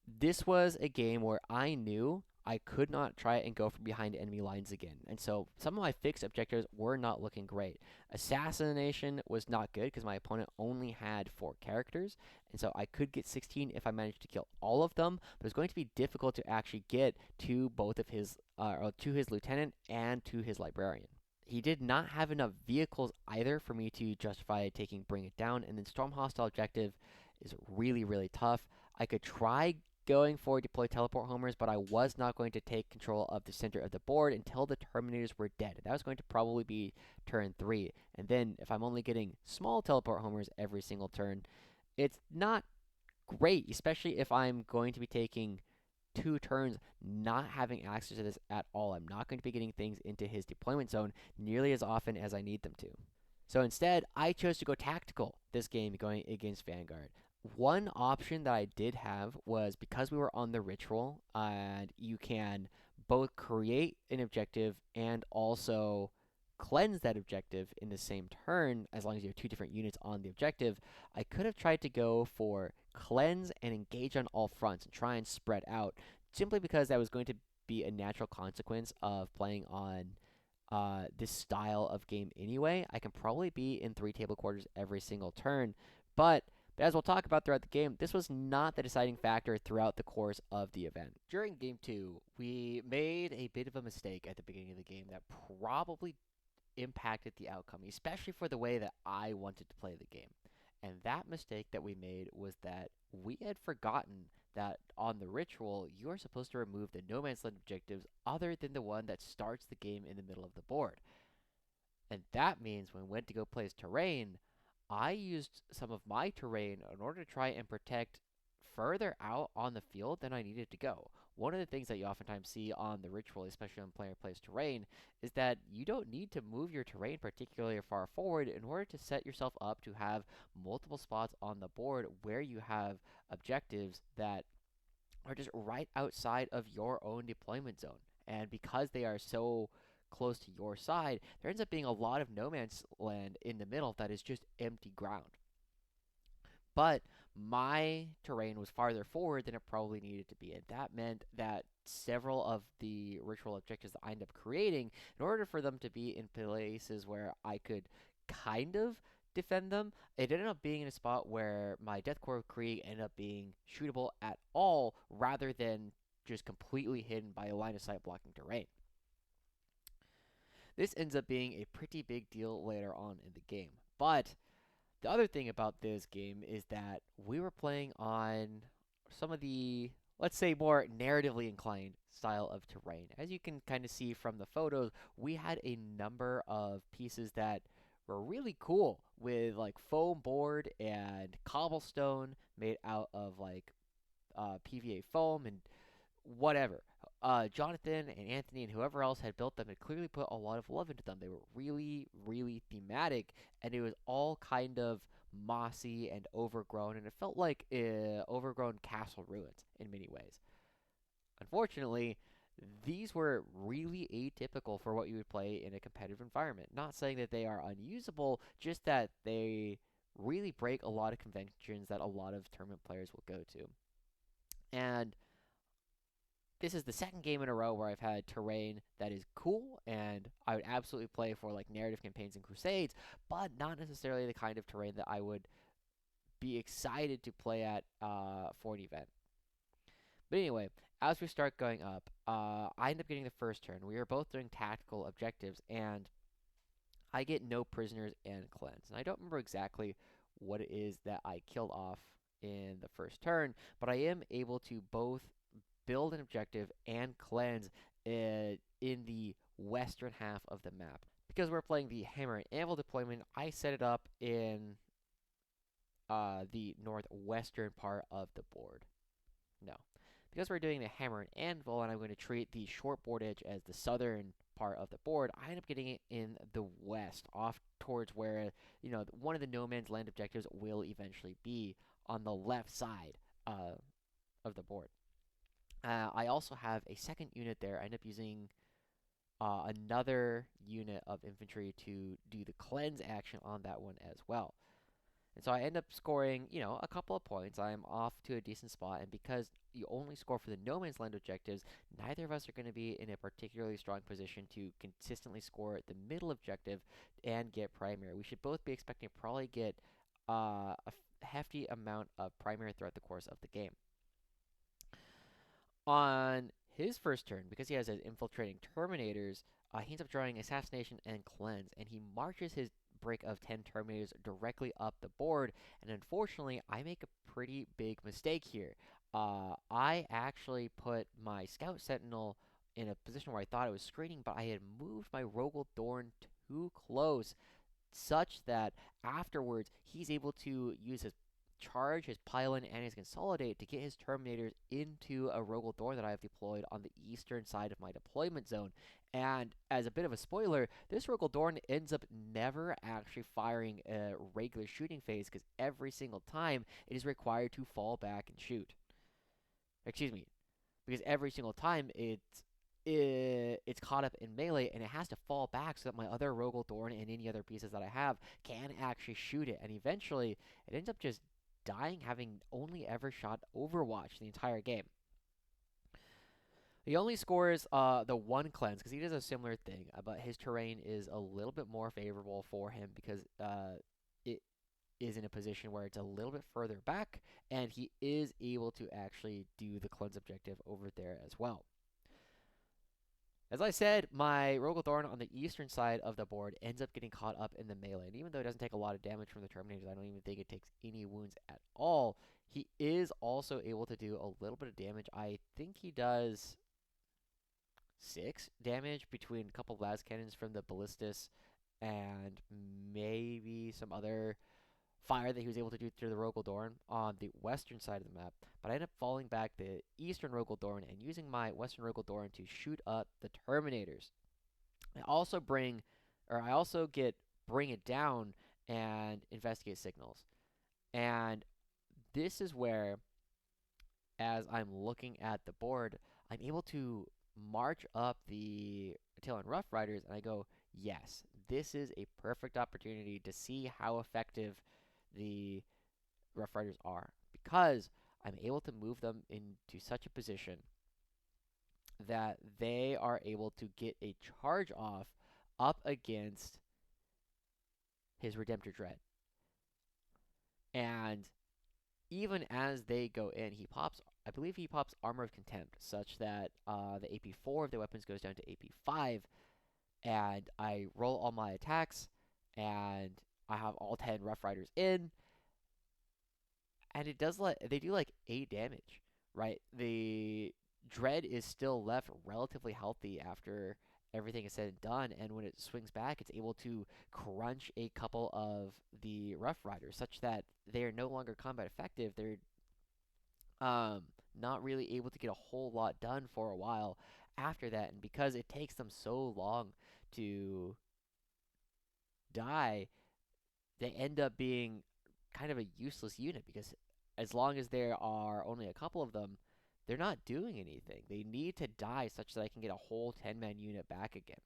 this was a game where I knew I could not try and go from behind enemy lines again. And so some of my fixed objectives were not looking great. Assassination was not good because my opponent only had 4 characters. And so I could get 16 if I managed to kill all of them. But it was going to be difficult to actually get to both of his, or to his lieutenant and to his librarian. He did not have enough vehicles either for me to justify taking Bring It Down. And then Storm Hostile Objective is really, really tough. I could try going for deploy teleport homers, but I was not going to take control of the center of the board until the Terminators were dead. That was going to probably be turn 3. And then if I'm only getting small teleport homers every single turn, it's not great, especially if I'm going to be taking 2 turns not having access to this at all. I'm not going to be getting things into his deployment zone nearly as often as I need them to. So instead, I chose to go tactical this game going against Vanguard. One option that I did have was because we were on the Ritual, and you can both create an objective and also cleanse that objective in the same turn, as long as you have 2 different units on the objective. I could have tried to go for cleanse and engage on all fronts and try and spread out, simply because that was going to be a natural consequence of playing on this style of game anyway. I can probably be in 3 table quarters every single turn, but as we'll talk about throughout the game, this was not the deciding factor throughout the course of the event. During Game 2, we made a bit of a mistake at the beginning of the game that probably impacted the outcome, especially for the way that I wanted to play the game. And that mistake that we made was that we had forgotten that on the Ritual, you are supposed to remove the No Man's Land objectives other than the one that starts the game in the middle of the board. And that means when we went to go play as terrain, I used some of my terrain in order to try and protect further out on the field than I needed to go. One of the things that you oftentimes see on the Ritual, especially when player plays terrain, is that you don't need to move your terrain particularly far forward in order to set yourself up to have multiple spots on the board where you have objectives that are just right outside of your own deployment zone. And because they are so close to your side, there ends up being a lot of no man's land in the middle that is just empty ground. But my terrain was farther forward than it probably needed to be, and that meant that several of the ritual objectives that I ended up creating, in order for them to be in places where I could kind of defend them, it ended up being in a spot where my Death Corps Krieg ended up being shootable at all, rather than just completely hidden by a line of sight blocking terrain. This ends up being a pretty big deal later on in the game. But the other thing about this game is that we were playing on some of the, let's say, more narratively inclined style of terrain. As you can kind of see from the photos, we had a number of pieces that were really cool, with like foam board and cobblestone made out of like PVA foam and whatever. Jonathan and Anthony and whoever else had built them had clearly put a lot of love into them. They were really, really thematic, and it was all kind of mossy and overgrown, and it felt like overgrown castle ruins in many ways. Unfortunately, these were really atypical for what you would play in a competitive environment. Not saying that they are unusable, just that they really break a lot of conventions that a lot of tournament players will go to. And this is the second game in a row where I've had terrain that is cool, and I would absolutely play for like narrative campaigns and crusades, but not necessarily the kind of terrain that I would be excited to play at for an event. But anyway, as we start going up, I end up getting the first turn. We are both doing tactical objectives, and I get no prisoners and cleanse. And I don't remember exactly what it is that I killed off in the first turn, but I am able to both build an objective and cleanse in the western half of the map. Because we're playing the Hammer and Anvil deployment, I set it up in the northwestern part of the board. No. Because we're doing the Hammer and Anvil, and I'm going to treat the short board edge as the southern part of the board, I end up getting it in the west, off towards where, one of the no man's land objectives will eventually be on the left side of the board. I also have a second unit there. I end up using another unit of infantry to do the cleanse action on that one as well. And so I end up scoring, a couple of points. I'm off to a decent spot, and because you only score for the no man's land objectives, neither of us are going to be in a particularly strong position to consistently score the middle objective and get primary. We should both be expecting to probably get a hefty amount of primary throughout the course of the game. On his first turn, because he has his infiltrating Terminators, he ends up drawing Assassination and Cleanse, and he marches his break of 10 Terminators directly up the board, and unfortunately, I make a pretty big mistake here. I actually put my Scout Sentinel in a position where I thought it was screening, but I had moved my Rogal Dorn too close, such that afterwards, he's able to use his charge, his pylon, and his consolidate to get his Terminators into a Rogal Dorn that I have deployed on the eastern side of my deployment zone. And as a bit of a spoiler, this Rogal Dorn ends up never actually firing a regular shooting phase, because every single time it is required to fall back and shoot. Excuse me. Because every single time it's caught up in melee, and it has to fall back so that my other Rogal Dorn and any other pieces that I have can actually shoot it. And eventually, it ends up just dying, having only ever shot Overwatch the entire game. He only scores the one cleanse, because he does a similar thing, but his terrain is a little bit more favorable for him, because it is in a position where it's a little bit further back, and he is able to actually do the cleanse objective over there as well. As I said, my Rogal Dorn on the eastern side of the board ends up getting caught up in the melee. And even though it doesn't take a lot of damage from the Terminators, I don't even think it takes any wounds at all. He is also able to do a little bit of damage. I think he does 6 damage between a couple of Lascannons from the Ballistus and maybe some other fire that he was able to do through the Rogal Dorn on the western side of the map. But I ended up falling back the eastern Rogal Dorn and using my western Rogal Dorn to shoot up the Terminators. I also get Bring It Down and Investigate Signals. And this is where, as I'm looking at the board, I'm able to march up the Attilan Rough Riders, and I go, yes, this is a perfect opportunity to see how effective the Rough Riders are, because I'm able to move them into such a position that they are able to get a charge off up against his Redemptor Dread. And even as they go in, I believe he pops Armor of Contempt, such that the AP4 of the weapons goes down to AP5, and I roll all my attacks, and I have all 10 Rough Riders in, and they do like 8 damage, right? The Dread is still left relatively healthy after everything is said and done, and when it swings back, it's able to crunch a couple of the Rough Riders, such that they are no longer combat effective. They're not really able to get a whole lot done for a while after that, and because it takes them so long to die, they end up being kind of a useless unit, because as long as there are only a couple of them, they're not doing anything. They need to die such that I can get a whole 10-man unit back again.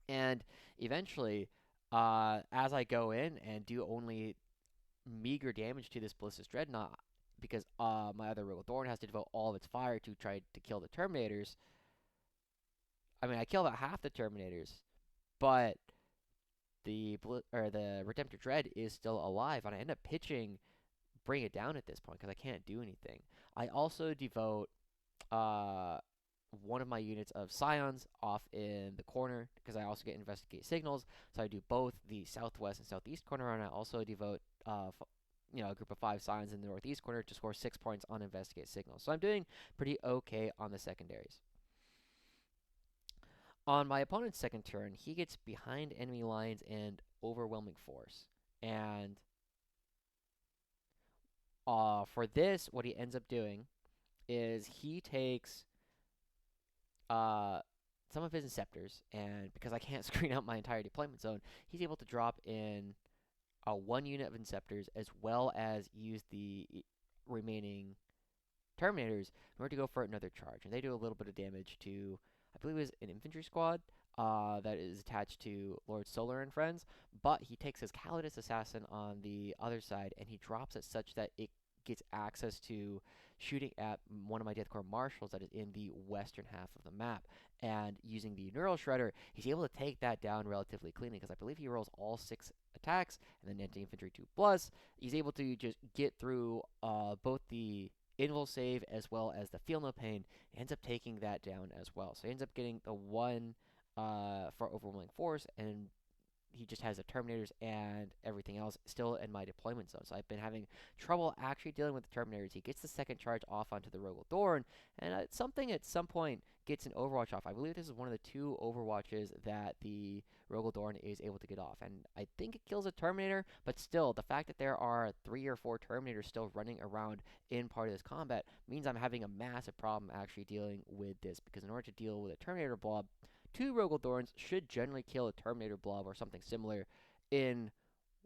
And eventually, as I go in and do only meager damage to this Ballistus Dreadnought, because my other Rogal Dorn has to devote all of its fire to try to kill the Terminators. I mean, I kill about half the Terminators, but the Redemptor Dread is still alive, and I end up pitching Bring It Down at this point because I can't do anything. I also devote one of my units of Scions off in the corner, because I also get Investigate Signals, so I do both the southwest and southeast corner, and I also devote a group of 5 Scions in the northeast corner to score 6 points on Investigate Signals. So I'm doing pretty okay on the secondaries. On my opponent's second turn, he gets behind enemy lines and overwhelming force. And for this, what he ends up doing is he takes some of his Inceptors, and because I can't screen out my entire deployment zone, he's able to drop in one unit of Inceptors as well as use the remaining Terminators in order to go for another charge. And they do a little bit of damage to, I believe it was an infantry squad that is attached to Lord Solar and friends. But he takes his Callidus Assassin on the other side and he drops it such that it gets access to shooting at one of my Death Corps Marshals that is in the western half of the map. And using the Neural Shredder, he's able to take that down relatively cleanly because I believe he rolls all 6 attacks and then anti-infantry 2+. He's able to just get through both the invul save as well as the feel no pain. He ends up taking that down as well. So he ends up getting the 1 for overwhelming force, and he just has the Terminators and everything else still in my deployment zone. So I've been having trouble actually dealing with the Terminators. He gets the second charge off onto the Rogal Dorn, and something at some point gets an Overwatch off. I believe this is one of the 2 Overwatches that the Rogal Dorn is able to get off, and I think it kills a Terminator, but still, the fact that there are 3 or 4 Terminators still running around in part of this combat means I'm having a massive problem actually dealing with this, because in order to deal with a Terminator blob, 2 Rogal Dorns should generally kill a Terminator blob or something similar in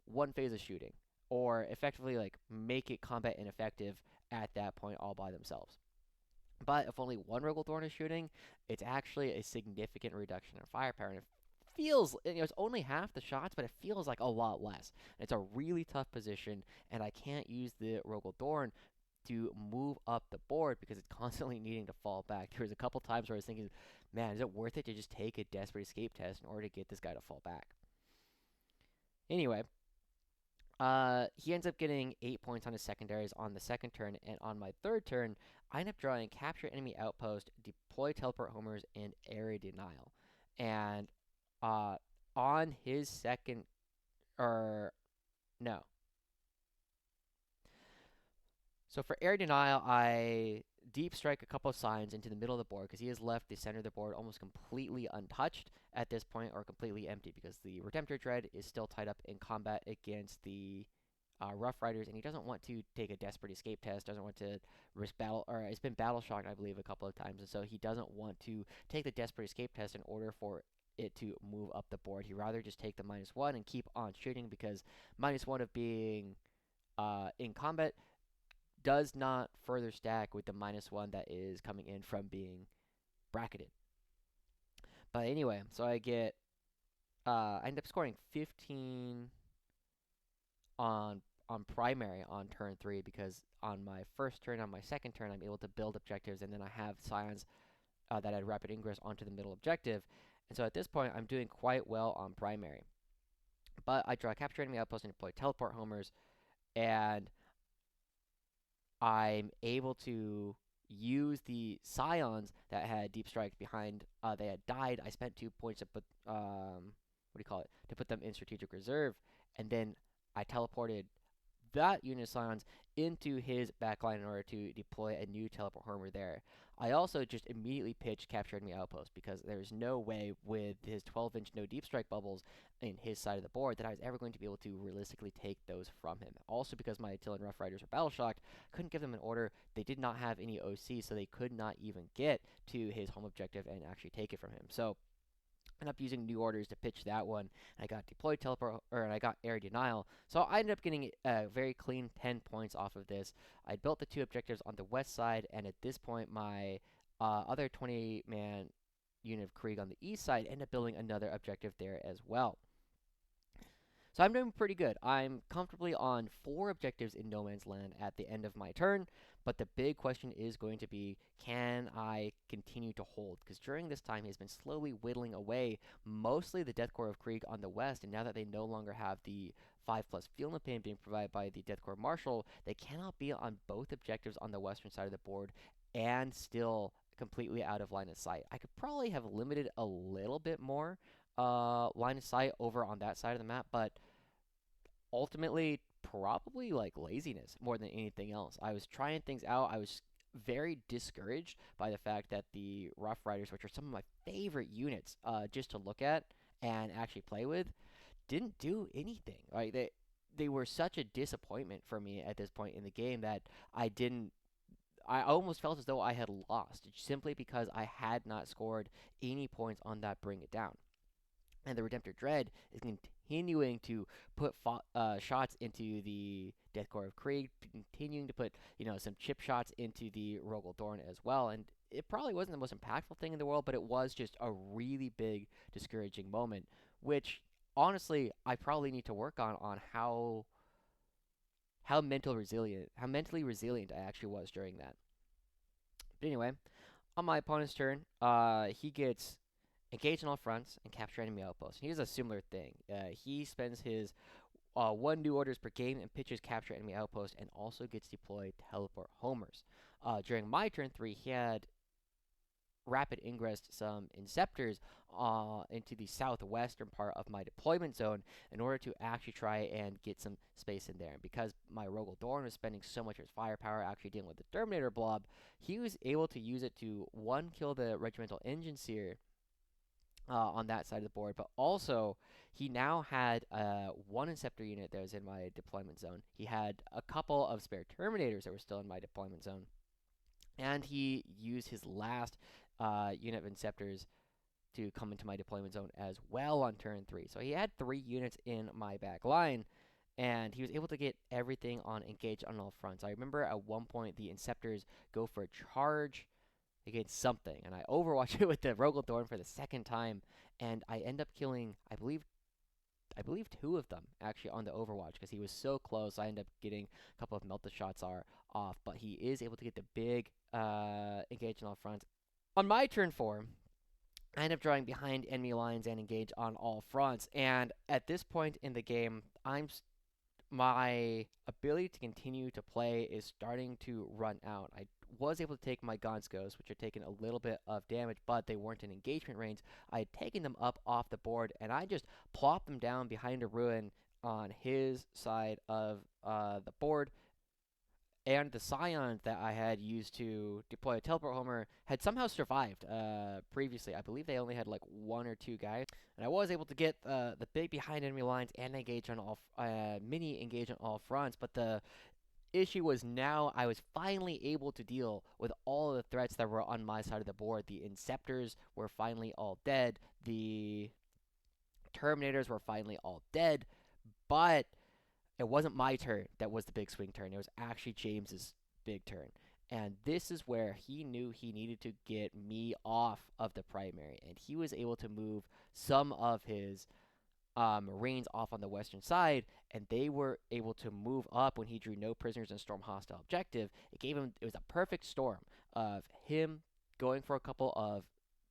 one phase of shooting, or effectively like make it combat ineffective at that point all by themselves. But if only 1 Rogal Dorn is shooting, it's actually a significant reduction in firepower, and it feels, it's only half the shots, but it feels like a lot less. And it's a really tough position, and I can't use the Rogal Dorn to move up the board because it's constantly needing to fall back. There was a couple times where I was thinking, man, is it worth it to just take a desperate escape test in order to get this guy to fall back? Anyway, he ends up getting 8 points on his secondaries on the second turn, and on my third turn, I end up drawing Capture Enemy Outpost, Deploy Teleport Homers, and Area Denial. And on his second, or no. So for Area Denial, I deep strike a couple of signs into the middle of the board because he has left the center of the board almost completely untouched at this point, or completely empty, because the Redemptor Dread is still tied up in combat against the Rough Riders, and he doesn't want to take a desperate escape test, doesn't want to risk battle, or it's been battle shocked, I believe, a couple of times, and so he doesn't want to take the desperate escape test in order for it to move up the board. He'd rather just take the -1 and keep on shooting, because -1 of being in combat does not further stack with the -1 that is coming in from being bracketed. But anyway, so I end up scoring 15 on primary on turn 3, because on my first turn, on my second turn, I'm able to build objectives, and then I have Scions that had rapid ingress onto the middle objective. And so at this point, I'm doing quite well on primary. But I draw Capture Enemy Outpost and deploy Teleport Homers, and I'm able to use the Scions that had Deep Strike behind. They had died. I spent 2 points to put, what do you call it? To put them in strategic reserve, and then I teleported that unit of Scions into his backline in order to deploy a new teleport homer there. I also just immediately pitched Capture Enemy Outpost, because there's no way with his 12-inch no deep strike bubbles in his side of the board that I was ever going to be able to realistically take those from him. Also, because my Attilan Rough Riders are battle shocked, couldn't give them an order. They did not have any OC, so they could not even get to his home objective and actually take it from him. So I ended up using new orders to pitch that one. I got deployed teleport, or and I got area denial. So I ended up getting a very clean 10 points off of this. I built the 2 objectives on the west side, and at this point, my other 20-man unit of Krieg on the east side ended up building another objective there as well. So I'm doing pretty good. I'm comfortably on 4 objectives in no man's land at the end of my turn, but the big question is going to be, can I continue to hold? Because during this time, he's been slowly whittling away mostly the Death Corps of Krieg on the west, and now that they no longer have the 5+ Feel No Pain being provided by the Death Corps Marshal, they cannot be on both objectives on the western side of the board and still completely out of line of sight. I could probably have limited a little bit more line of sight over on that side of the map, but ultimately probably like laziness more than anything else. I was trying things out. I was very discouraged by the fact that the Rough Riders, which are some of my favorite units, just to look at and actually play with, didn't do anything. Like they were such a disappointment for me at this point in the game that I didn't. I almost felt as though I had lost simply because I had not scored any points on that Bring It Down. And the Redemptor Dread is continuing to put shots into the Death Korps of Krieg, continuing to put some chip shots into the Rogal Dorn as well. And it probably wasn't the most impactful thing in the world, but it was just a really big discouraging moment, which honestly I probably need to work on how mentally resilient I actually was during that. But anyway, on my opponent's turn, he gets engage on all fronts and capture enemy outposts. He does a similar thing. He spends his one new orders per game and pitches capture enemy outpost and also gets deployed teleport homers. During my turn 3, he had rapid ingress some inceptors into the southwestern part of my deployment zone in order to actually try and get some space in there. And because my Rogal Dorn was spending so much of his firepower actually dealing with the Terminator blob, he was able to use it to one, kill the Regimental Enginseer on that side of the board, but also he now had one Inceptor unit that was in my deployment zone. He had a couple of spare Terminators that were still in my deployment zone, and he used his last unit of Inceptors to come into my deployment zone as well on turn 3. So he had 3 units in my back line, and he was able to get everything on engage on all fronts. I remember at one point the Inceptors go for a charge against something, and I overwatch it with the Rogal Dorn for the second time, and I end up killing, I believe 2 of them actually on the overwatch because he was so close. I end up getting a couple of melted shots are off, but he is able to get the big engage on all fronts. On my turn 4, I end up drawing behind enemy lines and engage on all fronts, and at this point in the game, my ability to continue to play is starting to run out. I was able to take my Gaunt's Ghosts, which had taken a little bit of damage, but they weren't in engagement range. I had taken them up off the board, and I just plopped them down behind a ruin on his side of the board. And the Scions that I had used to deploy a teleport homer had somehow survived previously. I believe they only had like 1 or 2 guys. And I was able to get the big behind enemy lines and engage on all mini engage on all fronts. But the issue was now I was finally able to deal with all the threats that were on my side of the board. The Inceptors were finally all dead. The Terminators were finally all dead. But it wasn't my turn that was the big swing turn. It was actually James's big turn. And this is where he knew he needed to get me off of the primary. And he was able to move some of his Marines off on the western side, and they were able to move up when he drew no prisoners and storm hostile objective. It was a perfect storm of him going for a couple of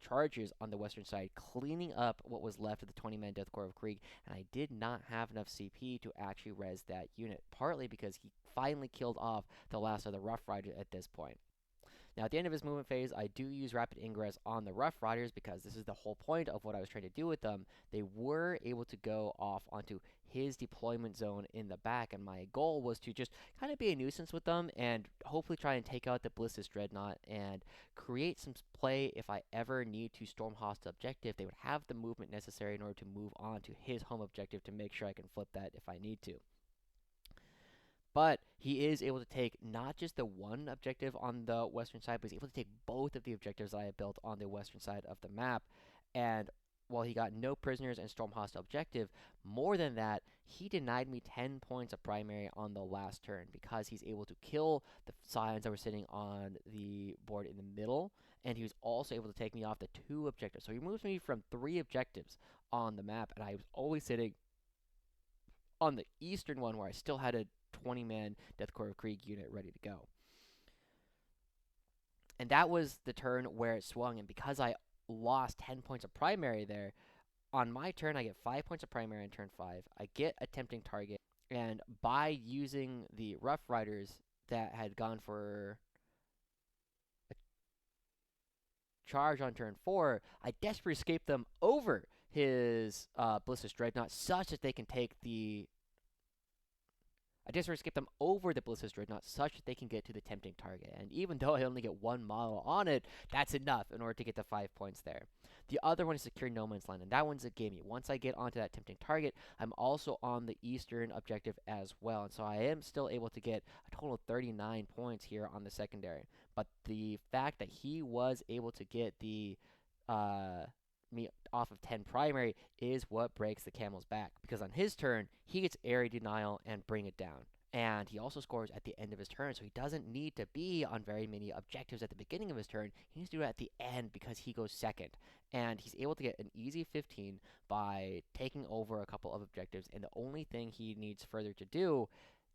charges on the western side, cleaning up what was left of the 20-man Death Korps of Krieg, and I did not have enough CP to actually res that unit, partly because he finally killed off the last of the Rough Riders at this point. Now, at the end of his movement phase, I do use Rapid Ingress on the Rough Riders because this is the whole point of what I was trying to do with them. They were able to go off onto his deployment zone in the back, and my goal was to just kind of be a nuisance with them and hopefully try and take out the Ballistus Dreadnought and create some play if I ever need to storm hostile objective. They would have the movement necessary in order to move on to his home objective to make sure I can flip that if I need to. But he is able to take not just the one objective on the western side, but he's able to take both of the objectives I have built on the western side of the map. And while he got no prisoners and storm hostile objective, more than that, he denied me 10 points of primary on the last turn because he's able to kill the Scions that were sitting on the board in the middle, and he was also able to take me off the 2 objectives. So he moves me from 3 objectives on the map, and I was always sitting on the eastern one where I still had a 20-man Death Korps of Krieg unit ready to go. And that was the turn where it swung, and because I lost 10 points of primary there, on my turn I get 5 points of primary on turn 5. I get a tempting target, and by using the Rough Riders that had gone for a charge on turn 4, I desperately escaped them over his Ballistus Dreadnought such that they can take the I just sort of skip them over the Ballistic Dreadnought such that they can get to the tempting target. And even though I only get one model on it, that's enough in order to get the 5 points there. The other one is Secure No Man's Land, and that one's a gimme. Once I get onto that tempting target, I'm also on the eastern objective as well. And so I am still able to get a total of 39 points here on the secondary. But the fact that he was able to get the me off of 10 primary is what breaks the camel's back, because on his turn he gets area denial and bring it down, and he also scores at the end of his turn, so he doesn't need to be on very many objectives at the beginning of his turn. He needs to do it at the end because he goes second, and he's able to get an easy 15 by taking over a couple of objectives, and the only thing he needs further to do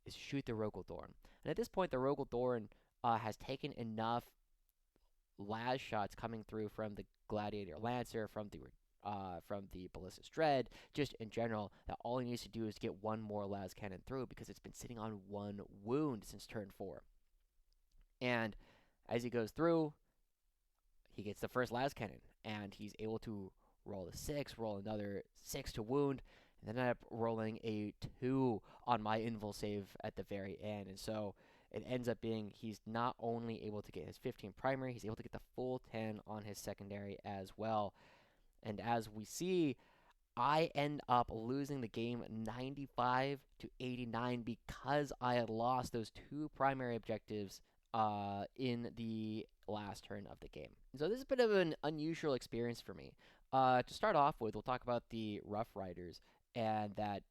is shoot the Rogal Dorn. And at this point the Rogal Dorn has taken enough las shots coming through from the Gladiator Lancer, from the Ballistic Dread, just in general, that all he needs to do is get one more Lascannon through, because it's been sitting on one wound since turn 4. And as he goes through, he gets the first Lascannon, and he's able to roll a 6, roll another 6 to wound, and then end up rolling a 2 on my invul save at the very end. And so it ends up being he's not only able to get his 15 primary, he's able to get the full 10 on his secondary as well. And as we see, I end up losing the game 95 to 89 because I had lost those 2 primary objectives in the last turn of the game. So this is a bit of an unusual experience for me. To start off with, we'll talk about the Rough Riders, and that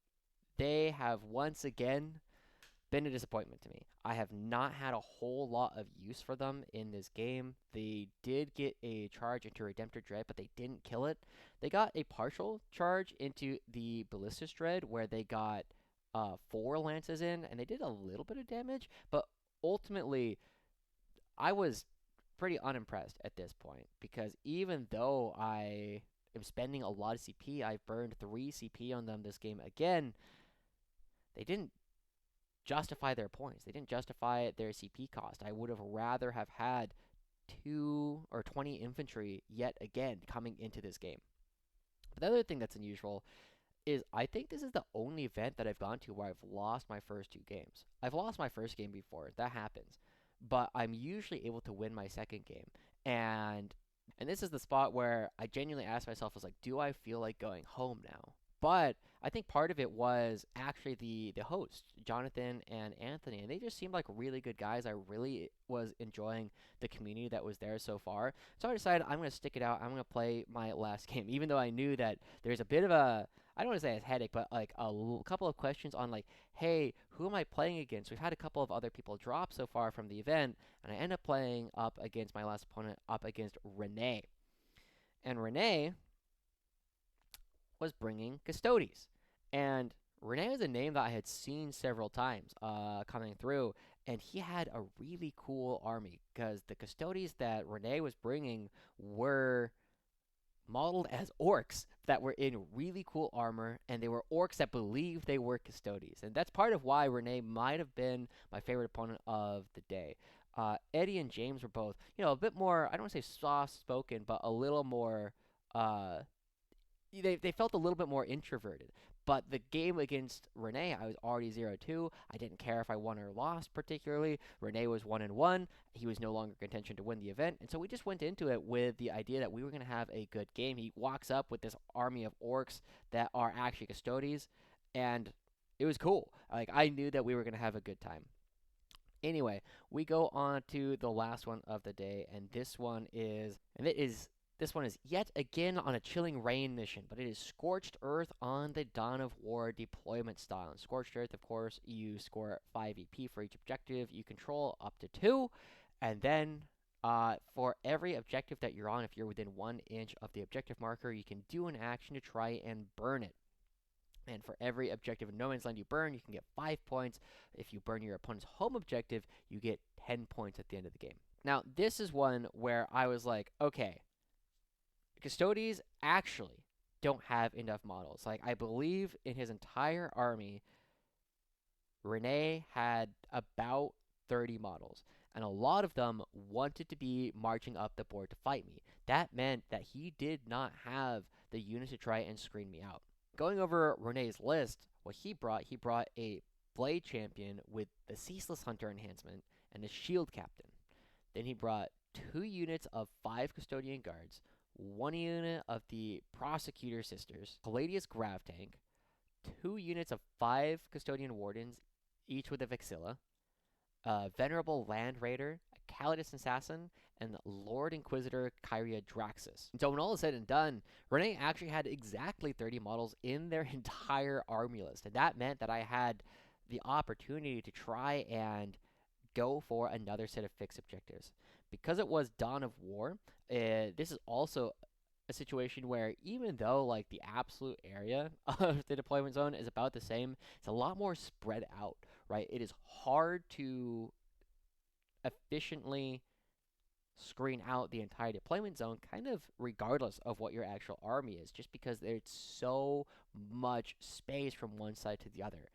they have once again been a disappointment to me. I have not had a whole lot of use for them in this game. They did get a charge into Redemptor Dread, but they didn't kill it. They got a partial charge into the Ballistic Dread, where they got 4 lances in, and they did a little bit of damage, but ultimately, I was pretty unimpressed at this point, because even though I am spending a lot of CP, I've burned 3 CP on them this game again, they didn't justify their points. They didn't justify their CP cost. I would have rather have had 2 or 20 infantry yet again coming into this game. But the other thing that's unusual is I think this is the only event that I've gone to where I've lost my first 2 games. I've lost my first game before. That happens. But I'm usually able to win my second game. And this is the spot where I genuinely ask myself, I was like, do I feel like going home now? But I think part of it was actually the hosts, Jonathan and Anthony, and they just seemed like really good guys. I really was enjoying the community that was there so far. So I decided I'm going to stick it out. I'm going to play my last game, even though I knew that there's a bit of a, I don't want to say a headache, but like a couple of questions on like, hey, who am I playing against? We've had a couple of other people drop so far from the event, and I end up playing up against my last opponent, up against Renee. And Renee was bringing Custodes. And Renee is a name that I had seen several times coming through, and he had a really cool army, because the Custodes that Renee was bringing were modeled as orcs that were in really cool armor, and they were orcs that believed they were Custodes. And that's part of why Renee might have been my favorite opponent of the day. Eddie and James were both, a bit more, I don't want to say soft-spoken, but a little more, they felt a little bit more introverted. But the game against Renee, I was already 0-2. I didn't care if I won or lost particularly. Renee was 1-1. He was no longer contention to win the event. And so we just went into it with the idea that we were going to have a good game. He walks up with this army of orcs that are actually Custodes, and it was cool. Like, I knew that we were going to have a good time. Anyway, we go on to the last one of the day, and this one is yet again on a Chilling Rain mission, but it is Scorched Earth on the Dawn of War deployment style. In Scorched Earth, of course, you score 5 EP for each objective. You control up to 2, and then for every objective that you're on, if you're within 1 inch of the objective marker, you can do an action to try and burn it. And for every objective in No Man's Land you burn, you can get 5 points. If you burn your opponent's home objective, you get 10 points at the end of the game. Now, this is one where I was like, okay, Custodes actually don't have enough models. Like, I believe in his entire army, Renee had about 30 models, and a lot of them wanted to be marching up the board to fight me. That meant that he did not have the units to try and screen me out. Going over Renee's list, what he brought a Blade Champion with the Ceaseless Hunter enhancement and the Shield Captain. Then he brought 2 units of 5 Custodian Guards, 1 unit of the Prosecutor Sisters, Callidus Grav Tank, 2 units of 5 Custodian Wardens, each with a Vexilla, a Venerable Land Raider, a Callidus Assassin, and Lord Inquisitor Kyria Draxus. So when all is said and done, Renee actually had exactly 30 models in their entire army list, and that meant that I had the opportunity to try and go for another set of fixed objectives. Because it was Dawn of War, this is also a situation where even though like the absolute area of the deployment zone is about the same, it's a lot more spread out, right? It is hard to efficiently screen out the entire deployment zone, kind of regardless of what your actual army is, just because there's so much space from one side to the other.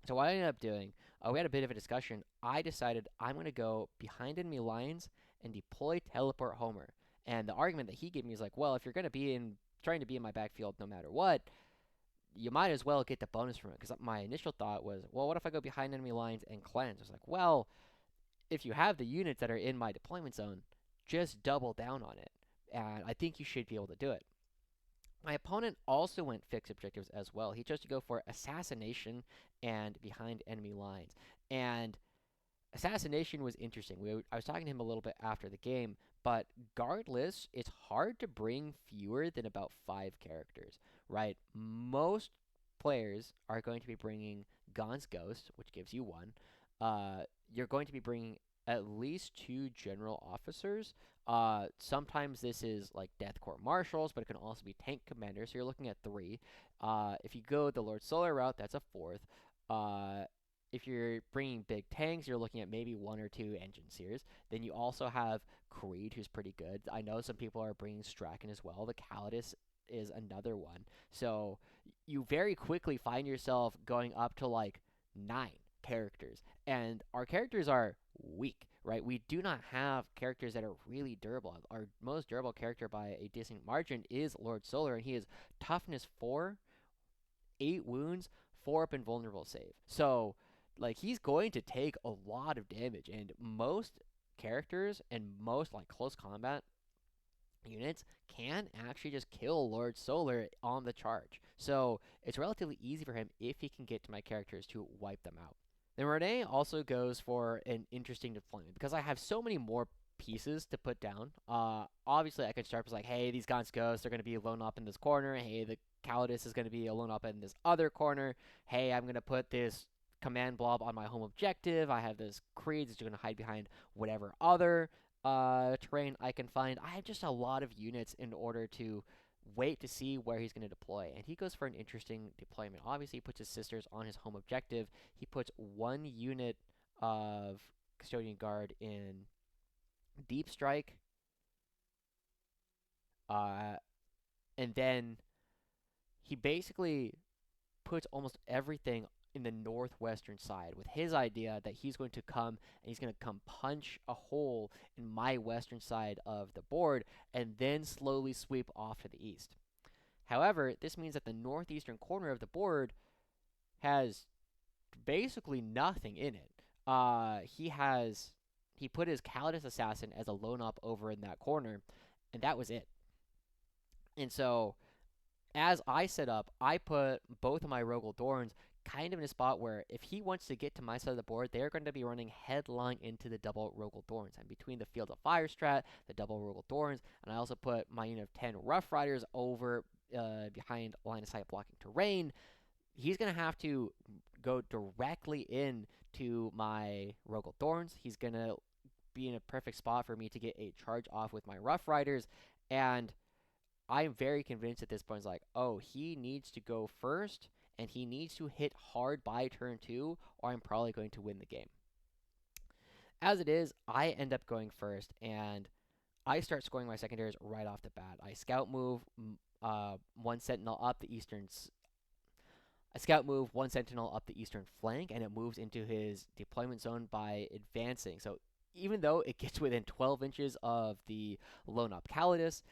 So what I ended up doing, we had a bit of a discussion. I decided I'm going to go behind enemy lines and deploy Teleport Homer. And the argument that he gave me is like, well, if you're going to be trying to be in my backfield no matter what, you might as well get the bonus from it. Because my initial thought was, well, what if I go behind enemy lines and cleanse? I was like, well, if you have the units that are in my deployment zone, just double down on it. And I think you should be able to do it. My opponent also went fixed objectives as well. He chose to go for Assassination and behind enemy lines. And Assassination was interesting. I was talking to him a little bit after the game, but regardless, it's hard to bring fewer than about 5 characters, right? Most players are going to be bringing Gaunt's Ghost, which gives you 1. You're going to be bringing at least 2 general officers. Sometimes this is like Death Corps Marshals, but it can also be tank commanders, so you're looking at 3. If you go the Lord Solar route, that's a 4th. If you're bringing big tanks, you're looking at maybe 1 or 2 Enginseers. Then you also have Creed, who's pretty good. I know some people are bringing Strachan as well. The Callidus is another one. So you very quickly find yourself going up to like 9 characters. And our characters are weak, right? We do not have characters that are really durable. Our most durable character by a decent margin is Lord Solar, and he is toughness 4, 8 wounds, 4 up and vulnerable save. So, like, he's going to take a lot of damage, and most characters and most, like, close combat units can actually just kill Lord Solar on the charge. So, it's relatively easy for him if he can get to my characters to wipe them out. Then Renee also goes for an interesting deployment because I have so many more pieces to put down. Obviously, I could start with like, hey, these Gaunt's Ghosts, they're going to be alone up in this corner. Hey, the Callidus is going to be alone up in this other corner. Hey, I'm going to put this command blob on my home objective. I have this Creed that's going to hide behind whatever other terrain I can find. I have just a lot of units in order to wait to see where he's going to deploy. And he goes for an interesting deployment. Obviously, he puts his sisters on his home objective. He puts 1 unit of Custodian Guard in Deep Strike. And then he basically puts almost everything in the northwestern side with his idea that he's going to come and he's going to come punch a hole in my western side of the board and then slowly sweep off to the east. However, this means that the northeastern corner of the board has basically nothing in it. He put his Callidus Assassin as a lone up over in that corner, and that was it. And so, as I set up, I put both of my Rogal Dorns kind of in a spot where if he wants to get to my side of the board, they're going to be running headlong into the double Rogal Dorns. And between the Field of Fire strat, the double Rogal Dorns, and I also put my unit of 10 Rough Riders over behind line of sight blocking terrain, he's going to have to go directly into my Rogal Dorns. He's going to be in a perfect spot for me to get a charge off with my Rough Riders, and I'm very convinced at this point, it's like, oh, he needs to go first, and he needs to hit hard by turn 2, or I'm probably going to win the game. As it is, I end up going first, and I start scoring my secondaries right off the bat. I scout move 1 Sentinel up the eastern... I scout move 1 Sentinel up the eastern flank, and it moves into his deployment zone by advancing. So even though it gets within 12 inches of the lone up Callidus,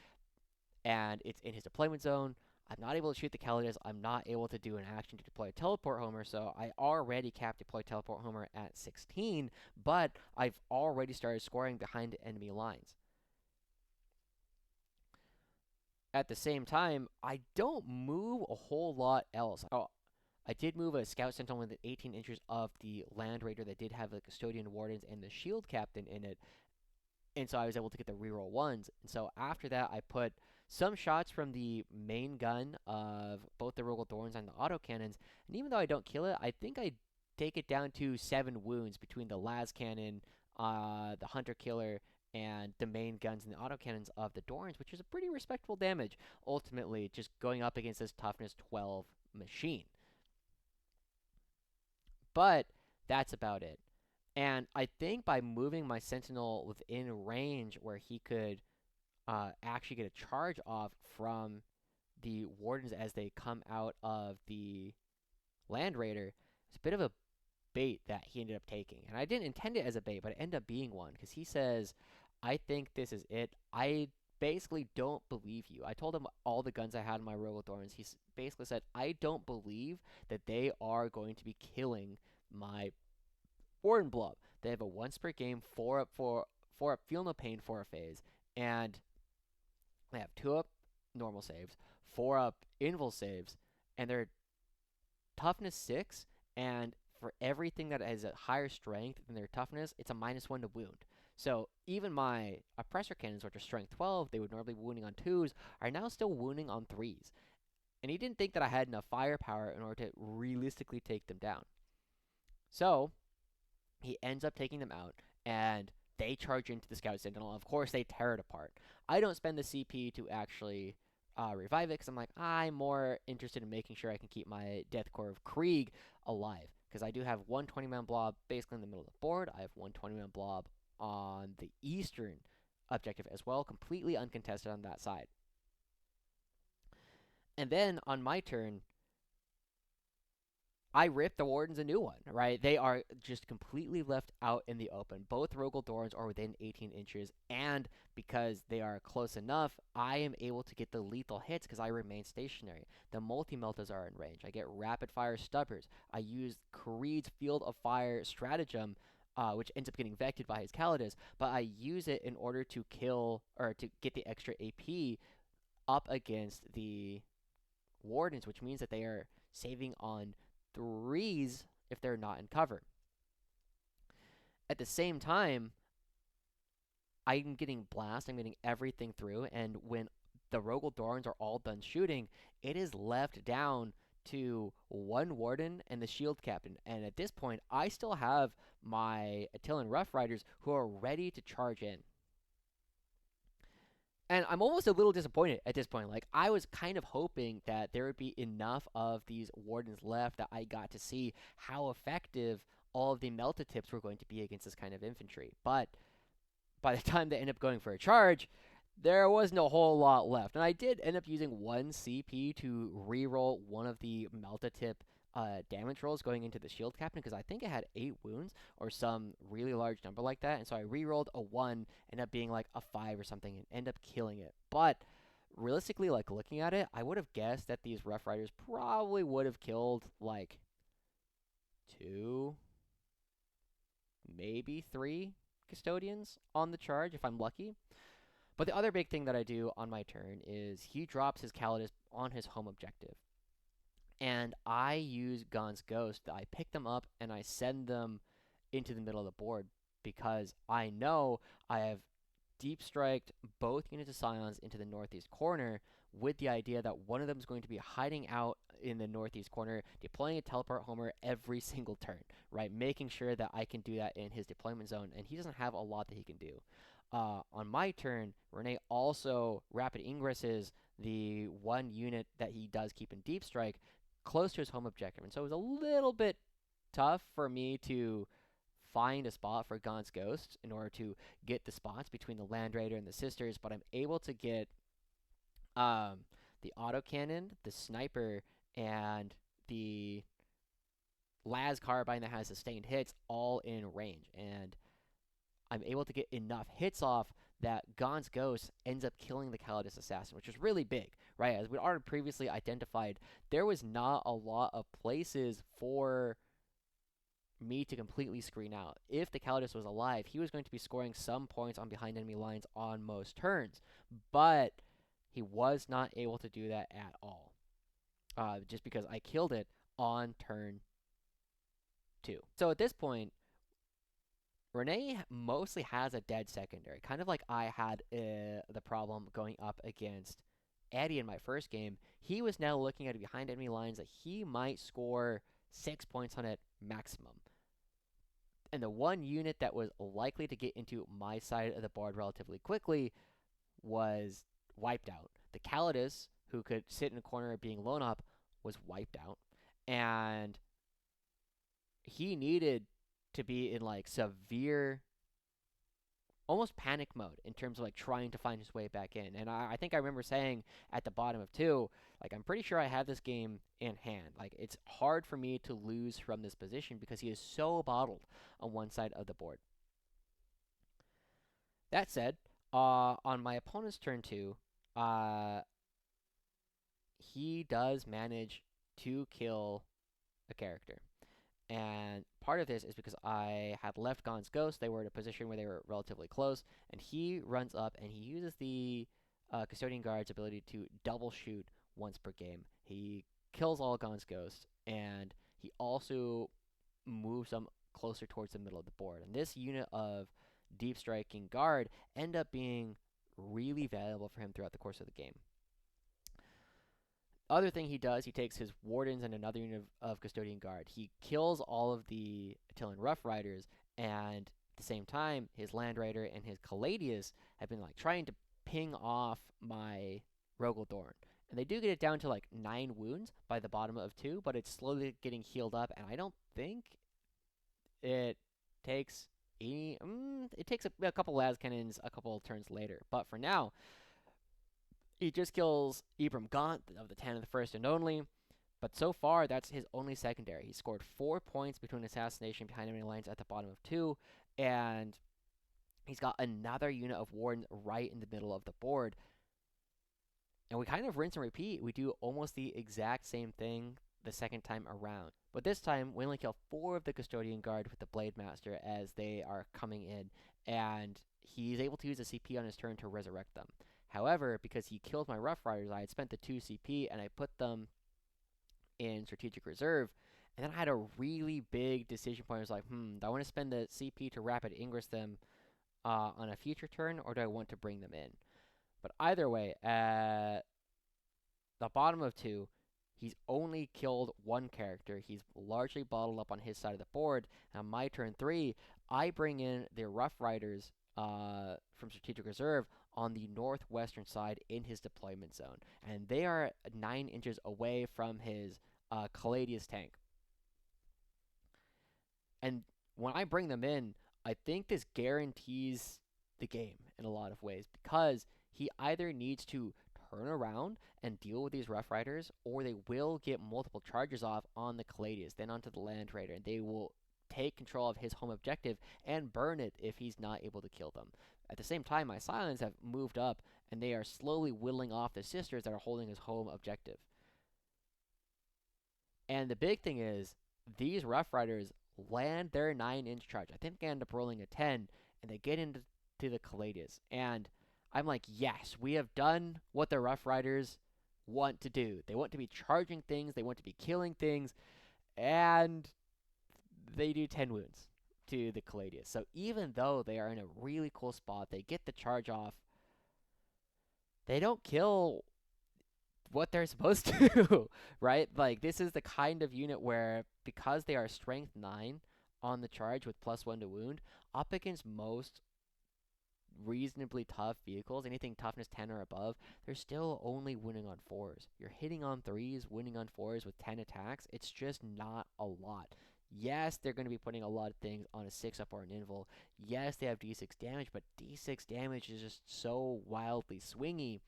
and it's in his deployment zone, I'm not able to shoot the Callidus. I'm not able to do an action to deploy a teleport homer, so I already capped deploy teleport homer at 16, but I've already started scoring behind enemy lines. At the same time, I don't move a whole lot else. Oh, I did move a Scout Sentinel within 18 inches of the Land Raider that did have the Custodian Wardens and the Shield Captain in it, and so I was able to get the reroll ones. And so after that, I put some shots from the main gun of both the Rogal Dorns and the autocannons, and even though I don't kill it, I think I take it down to 7 wounds between the Lascannon, the Hunter Killer, and the main guns and the autocannons of the Dorns, which is a pretty respectable damage, ultimately, just going up against this toughness 12 machine. But that's about it. And I think by moving my Sentinel within range where he could actually get a charge off from the Wardens as they come out of the Land Raider, it's a bit of a bait that he ended up taking. And I didn't intend it as a bait, but it ended up being one because he says, I think this is it. I basically don't believe you. I told him all the guns I had in my Rogal Dorns. He basically said, I don't believe that they are going to be killing my Warden Blob. They have a once per game, 4 up Feel No Pain for a phase, and they have 2 up normal saves, 4 up invul saves, and they're toughness 6, and for everything that has a higher strength than their toughness, it's a -1 to wound. So even my oppressor cannons, which are strength 12, they would normally be wounding on 2s, are now still wounding on 3s. And he didn't think that I had enough firepower in order to realistically take them down. So he ends up taking them out, and they charge into the Scout Sentinel. Of course, they tear it apart. I don't spend the CP to actually revive it, because I'm like, I'm more interested in making sure I can keep my Death Corps of Krieg alive, because I do have one 20-man blob basically in the middle of the board. I have one 20-man blob on the eastern objective as well, completely uncontested on that side. And then on my turn, I ripped the Wardens a new one, right? They are just completely left out in the open. Both Rogal Dorns are within 18 inches, and because they are close enough, I am able to get the lethal hits because I remain stationary. The multi-meltas are in range. I get rapid-fire stubbers. I use Creed's Field of Fire stratagem, which ends up getting vected by his Callidus, but I use it in order to kill, or to get the extra AP up against the Wardens, which means that they are saving on 3s if they're not in cover. At the same time, I'm getting blast, I'm getting everything through, and when the Rogal Dorns are all done shooting, it is left down to one Warden and the Shield Captain. And at this point, I still have my Attilan Rough Riders who are ready to charge in. And I'm almost a little disappointed at this point. Like, I was kind of hoping that there would be enough of these Wardens left that I got to see how effective all of the Melta tips were going to be against this kind of infantry. But by the time they end up going for a charge, there wasn't a whole lot left. And I did end up using 1 CP to reroll one of the Melta tip damage rolls going into the Shield Captain, because I think it had 8 wounds or some really large number like that. And so I rerolled a 1, ended up being like a 5 or something, and ended up killing it. But realistically, like, looking at it, I would have guessed that these Rough Riders probably would have killed like 2, maybe 3 Custodians on the charge if I'm lucky. But the other big thing that I do on my turn is he drops his Callidus on his home objective. And I use Gaunt's Ghost. I pick them up and I send them into the middle of the board, because I know I have deep striked both units of Scions into the northeast corner, with the idea that one of them is going to be hiding out in the northeast corner, deploying a teleport homer every single turn, right? Making sure that I can do that in his deployment zone, and he doesn't have a lot that he can do. On my turn, Renee also rapid ingresses the one unit that he does keep in deep strike close to his home objective. And so it was a little bit tough for me to find a spot for Gaunt's Ghost in order to get the spots between the Land Raider and the Sisters, but I'm able to get the autocannon, the sniper, and the Las carbine that has sustained hits all in range. And I'm able to get enough hits off that Gaunt's ghost ends up killing the Callidus Assassin, which was really big, right? As we already previously identified, there was not a lot of places for me to completely screen out. If the Callidus was alive, he was going to be scoring some points on behind enemy lines on most turns, but he was not able to do that at all, just because I killed it on turn 2. So at this point, Renee mostly has a dead secondary, kind of like I had the problem going up against Eddie in my first game. He was now looking at behind enemy lines that he might score 6 points on it maximum. And the one unit that was likely to get into my side of the board relatively quickly was wiped out. The Callidus, who could sit in a corner being blown up, was wiped out. And he needed to be in like severe, almost panic mode in terms of like trying to find his way back in. And I think I remember saying at the bottom of 2, like, I'm pretty sure I have this game in hand. Like, it's hard for me to lose from this position because he is so bottled on one side of the board. That said, on my opponent's turn 2, he does manage to kill a character. And part of this is because I had left Gaunt's ghost. They were in a position where they were relatively close, and he runs up and he uses the Custodian Guard's ability to double shoot once per game. He kills all Gaunt's ghosts, and he also moves them closer towards the middle of the board. And this unit of deep striking guard end up being really valuable for him throughout the course of the game. Other thing he does, he takes his wardens and another unit of Custodian Guard. He kills all of the Attilan Rough Riders, and at the same time, his Land Rider and his Callidus have been like trying to ping off my Rogal Dorn. And they do get it down to like 9 wounds by the bottom of 2, but it's slowly getting healed up, and I don't think it takes any... it takes a couple Lascannons a couple turns later. But for now, he just kills Ibram Gaunt of the 10 of the first and only, but so far that's his only secondary. He scored 4 points between assassination behind enemy lines at the bottom of 2, and he's got another unit of wardens right in the middle of the board. And we kind of rinse and repeat. We do almost the exact same thing the second time around. But this time, we only kill 4 of the Custodian Guard with the Blade Master as they are coming in, and he's able to use a CP on his turn to resurrect them. However, because he killed my Rough Riders, I had spent the 2 CP and I put them in Strategic Reserve. And then I had a really big decision point. I was like, do I want to spend the CP to Rapid Ingress them on a future turn, or do I want to bring them in? But either way, at the bottom of 2, he's only killed 1 character. He's largely bottled up on his side of the board. And on my turn 3, I bring in the Rough Riders from Strategic Reserve on the northwestern side in his deployment zone. And they are 9 inches away from his Callidus tank. And when I bring them in, I think this guarantees the game in a lot of ways, because he either needs to turn around and deal with these Rough Riders, or they will get multiple charges off on the Callidus, then onto the Land Raider, and they will take control of his home objective and burn it if he's not able to kill them. At the same time, my Silence have moved up, and they are slowly whittling off the sisters that are holding his home objective. And the big thing is, these Rough Riders land their 9-inch charge. I think they end up rolling a 10, and they get into the Callidus. And I'm like, yes, we have done what the Rough Riders want to do. They want to be charging things, they want to be killing things, and they do 10 wounds to the Callidus. So even though they are in a really cool spot, they get the charge off, they don't kill what they're supposed to, right? Like, this is the kind of unit where, because they are strength 9 on the charge with +1 to wound, up against most reasonably tough vehicles, anything toughness 10 or above, they're still only winning on 4s. You're hitting on 3s, winning on 4s with 10 attacks. It's just not a lot. Yes, they're going to be putting a lot of things on a 6-up or an invul. Yes, they have D6 damage, but D6 damage is just so wildly swingy.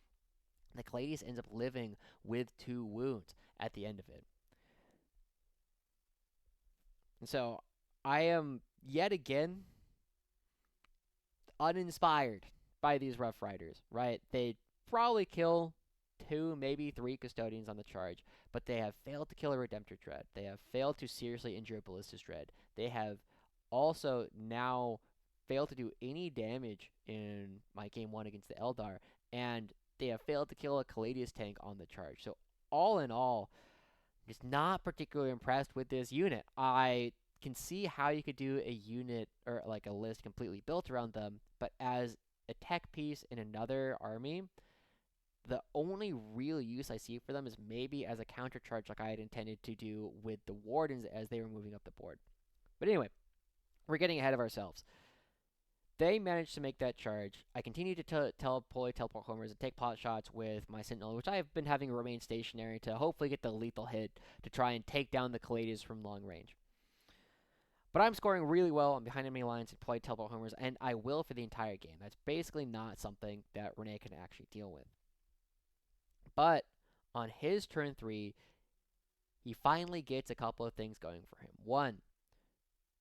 The Callidus ends up living with 2 wounds at the end of it. And so, I am, yet again, uninspired by these Rough Riders, right? They probably kill 2, maybe 3 Custodians on the charge, but they have failed to kill a Redemptor Dread. They have failed to seriously injure a Ballistus Dread. They have also now failed to do any damage in my game 1 against the Eldar, and they have failed to kill a Callidus tank on the charge. So all in all, just not particularly impressed with this unit. I can see how you could do a unit or like a list completely built around them, but as a tech piece in another army, the only real use I see for them is maybe as a counter charge like I had intended to do with the Wardens as they were moving up the board. But anyway, we're getting ahead of ourselves. They managed to make that charge. I continue to deploy teleport homers and take pot shots with my Sentinel, which I have been having remain stationary to hopefully get the lethal hit to try and take down the Callidus from long range. But I'm scoring really well. I'm behind enemy lines and deploy teleport homers, and I will for the entire game. That's basically not something that Renee can actually deal with. But on his turn 3, he finally gets a couple of things going for him. One,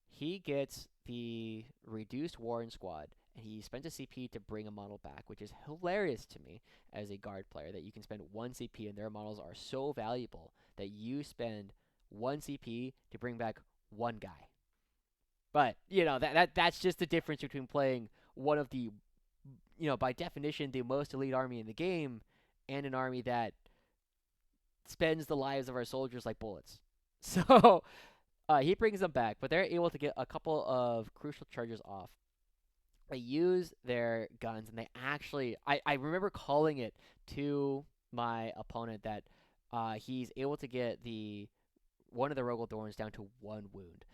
he gets the reduced Warren squad, and he spends a CP to bring a model back, which is hilarious to me as a guard player, that you can spend 1 CP and their models are so valuable that you spend 1 CP to bring back 1 guy. But, that's just the difference between playing one of the, by definition, the most elite army in the game, and an army that spends the lives of our soldiers like bullets. So he brings them back, but they're able to get a couple of crucial charges off. They use their guns, and they actually... I remember calling it to my opponent that he's able to get one of the Rogal Dorns down to 1 wound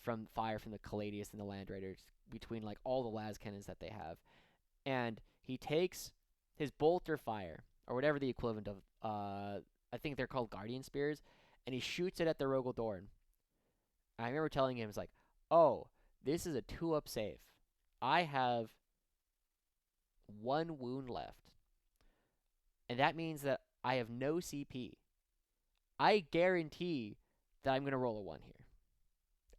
from fire from the Callidus and the Land Raiders between like all the Lascannons that they have. And he takes his bolter fire, or whatever the equivalent of, I think they're called Guardian Spears, and he shoots it at the Rogal Dorn. I remember telling him, it's like, oh, this is a 2-up save. I have 1 wound left. And that means that I have no CP. I guarantee that I'm going to roll a 1 here.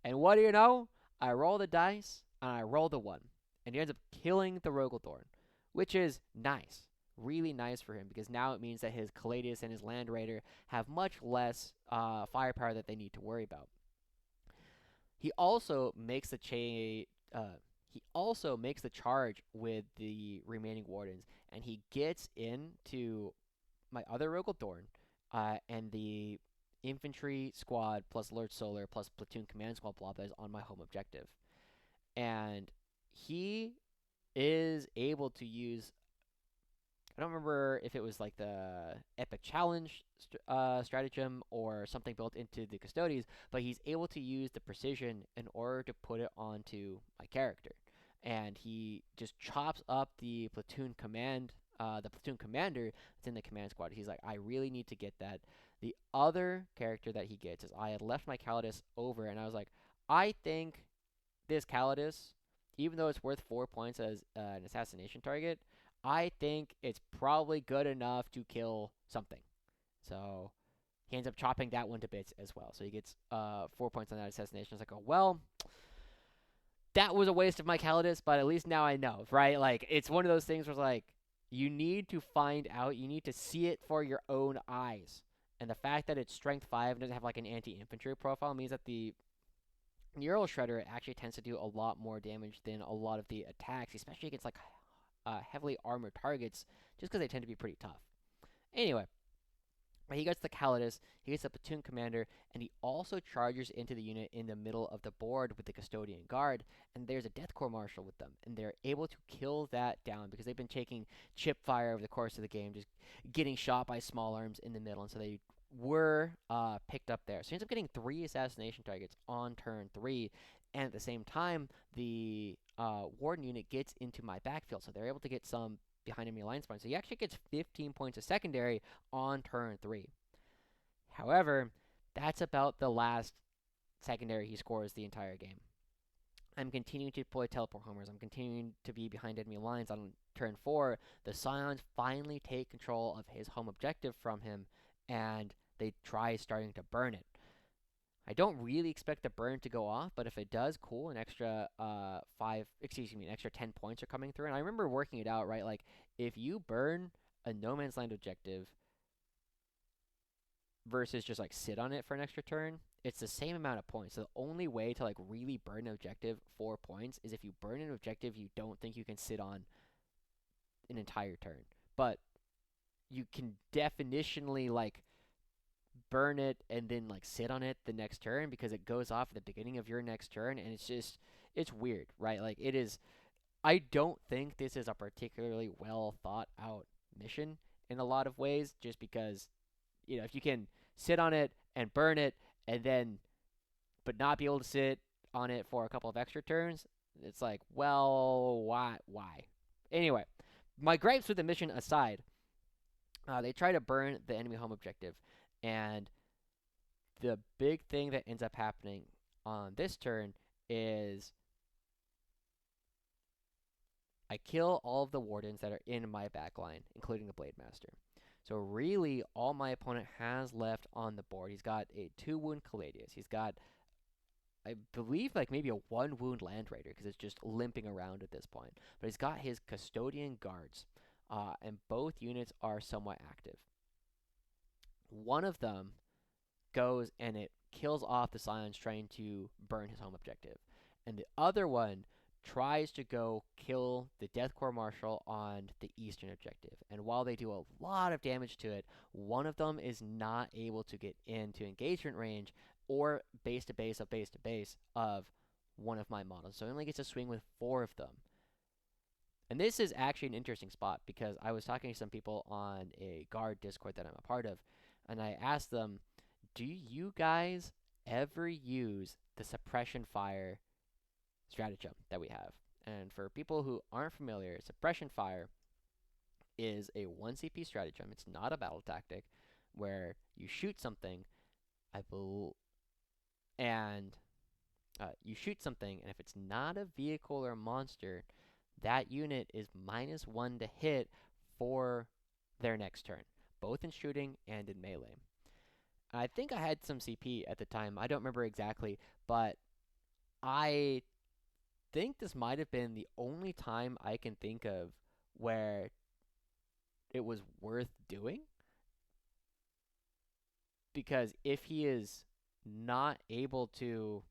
And what do you know? I roll the dice, and I roll the 1. And he ends up killing the Rogal Dorn, which is nice. Really nice for him, because now it means that his Callidus and his Land Raider have much less firepower that they need to worry about. He also makes the charge with the remaining Wardens, and he gets into my other Rogal Dorn and the Infantry squad plus Lord Solar plus Platoon Command Squad blob that is on my home objective. And he is able to use... I don't remember if it was like the Epic Challenge stratagem or something built into the Custodes, but he's able to use the precision in order to put it onto my character. And he just chops up the platoon commander that's in the command squad. He's like, I really need to get that. The other character that he gets is I had left my Callidus over, and I was like, I think this Callidus, even though it's worth 4 points as an assassination target, I think it's probably good enough to kill something. So he ends up chopping that one to bits as well. So he gets 4 points on that assassination. I was like, oh, well, that was a waste of my Callidus, but at least now I know, right? Like, it's one of those things where it's like, you need to find out, you need to see it for your own eyes. And the fact that it's strength 5 and doesn't have like an anti-infantry profile means that the Neural Shredder actually tends to do a lot more damage than a lot of the attacks, especially against like heavily armored targets, just because they tend to be pretty tough. Anyway, he gets the Callidus, he gets the platoon commander, and he also charges into the unit in the middle of the board with the Custodian Guard, and there's a Death Corps Marshal with them, and they're able to kill that down because they've been taking chip fire over the course of the game, just getting shot by small arms in the middle, and so they were picked up there. So he ends up getting 3 assassination targets on turn 3, and at the same time, the Warden unit gets into my backfield, so they're able to get some behind enemy alliance points. So he actually gets 15 points of secondary on turn 3. However, that's about the last secondary he scores the entire game. I'm continuing to deploy teleport homers. I'm continuing to be behind enemy lines. On turn 4, the Scions finally take control of his home objective from him, and they try starting to burn it. I don't really expect the burn to go off, but if it does, cool. An extra an extra 10 points are coming through. And I remember working it out, right? Like if you burn a no man's land objective versus just like sit on it for an extra turn, it's the same amount of points. So the only way to like really burn an objective 4 points is if you burn an objective you don't think you can sit on an entire turn. But you can definitionally like burn it and then like sit on it the next turn because it goes off at the beginning of your next turn, and it's weird, right? Like it is. I don't think this is a particularly well thought out mission in a lot of ways, just because if you can sit on it and burn it and then but not be able to sit on it for a couple of extra turns, it's like, well, why? Anyway, my gripes with the mission aside, they try to burn the enemy home objective, and the big thing that ends up happening on this turn is I kill all of the wardens that are in my backline, including the Blade Master. So really, all my opponent has left on the board, he's got a 2-wound Callidus. He's got, I believe, like maybe a 1-wound Land Raider because it's just limping around at this point. But he's got his Custodian Guards, and both units are somewhat active. One of them goes and it kills off the Scions trying to burn his home objective. And the other one tries to go kill the Death Corps Marshal on the eastern objective. And while they do a lot of damage to it, one of them is not able to get into engagement range or base to base of one of my models. So he only gets to swing with 4 of them. And this is actually an interesting spot because I was talking to some people on a guard Discord that I'm a part of, and I asked them, do you guys ever use the suppression fire stratagem that we have? And for people who aren't familiar, suppression fire is a 1 CP stratagem. It's not a battle tactic where you shoot something, and you shoot something, and if it's not a vehicle or monster, that unit is -1 to hit for their next turn, both in shooting and in melee. I think I had some CP at the time. I don't remember exactly, but I think this might have been the only time I can think of where it was worth doing. Because if he is not able to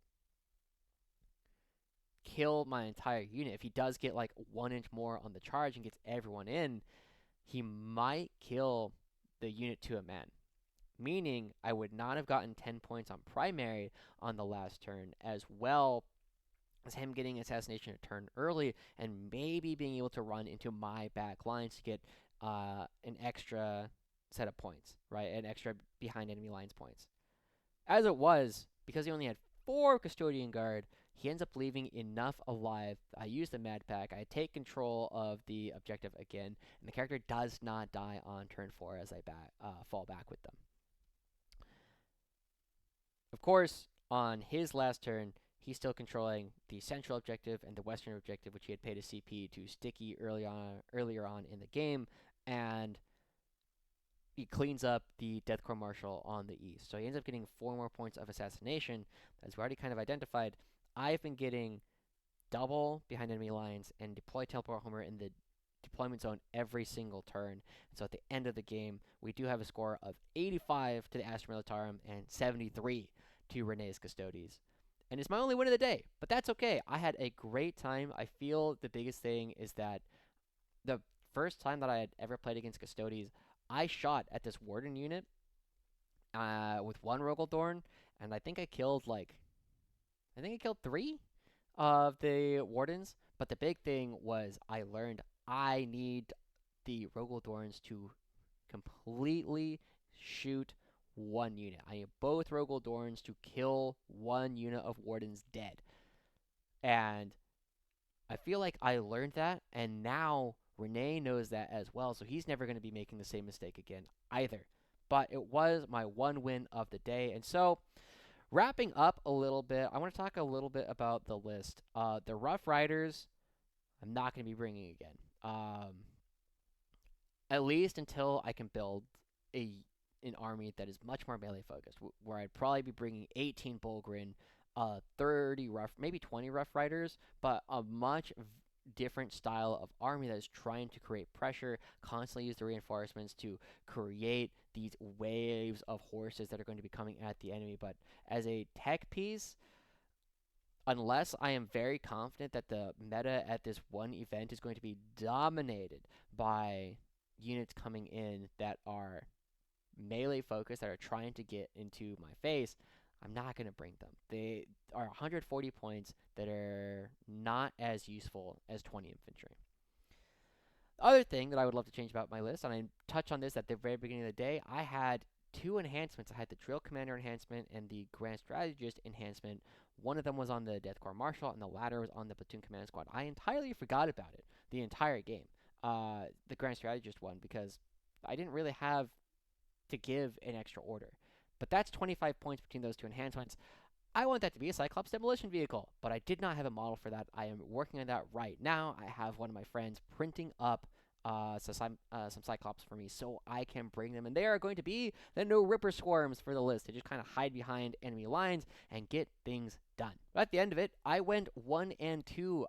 kill my entire unit, if he does get like 1 inch more on the charge and gets everyone in, he might kill the unit to a man. Meaning I would not have gotten 10 points on primary on the last turn, as well as him getting assassination a turn early and maybe being able to run into my back lines to get an extra set of points, right? An extra behind enemy lines points. As it was, because he only had 4 Custodian Guard, he ends up leaving enough alive. I use the Mad Pack. I take control of the objective again, and the character does not die on turn 4 as I fall back with them. Of course, on his last turn, he's still controlling the central objective and the western objective, which he had paid a CP to Sticky earlier on in the game, and he cleans up the Death Corps Marshal on the east. So he ends up getting 4 more points of assassination. As we already kind of identified, I've been getting double behind enemy lines and deploy Teleport Homer in the deployment zone every single turn. And so at the end of the game, we do have a score of 85 to the Astra Militarum and 73 to Renee's Custodes. And it's my only win of the day, but that's okay. I had a great time. I feel the biggest thing is that the first time that I had ever played against Custodes, I shot at this Warden unit with 1 Rogal Dorn, and I think I killed 3 of the Wardens. But the big thing was I learned I need the Rogal Dorns to completely shoot 1 unit. I need both Rogal Dorns to kill 1 unit of Wardens dead. And I feel like I learned that, and now Renee knows that as well, so he's never going to be making the same mistake again either. But it was my 1 win of the day. And so, wrapping up a little bit, I want to talk a little bit about the list. The Rough Riders, I'm not going to be bringing again. At least until I can build a an army that is much more melee focused, where I'd probably be bringing 18 Bulgrin, 30 rough, maybe 20 Rough Riders, but a much different style of army that is trying to create pressure, constantly use the reinforcements to create these waves of horses that are going to be coming at the enemy. But as a tech piece, unless I am very confident that the meta at this one event is going to be dominated by units coming in that are melee focused, that are trying to get into my face, I'm not going to bring them. They are 140 points that are not as useful as 20 infantry. The other thing that I would love to change about my list, and I touched on this at the very beginning of the day, I had two enhancements. I had the Drill Commander enhancement and the Grand Strategist enhancement. One of them was on the Death Corps Marshal, and the latter was on the Platoon Command Squad. I entirely forgot about it the entire game, the Grand Strategist one, because I didn't really have to give an extra order. But that's 25 points between those two enhancements. I want that to be a Cyclops demolition vehicle, but I did not have a model for that. I am working on that right now. I have one of my friends printing up some Cyclops for me so I can bring them, and they are going to be the no Ripper Swarms for the list. They just kind of hide behind enemy lines and get things done. But at the end of it, I went 1 and 2.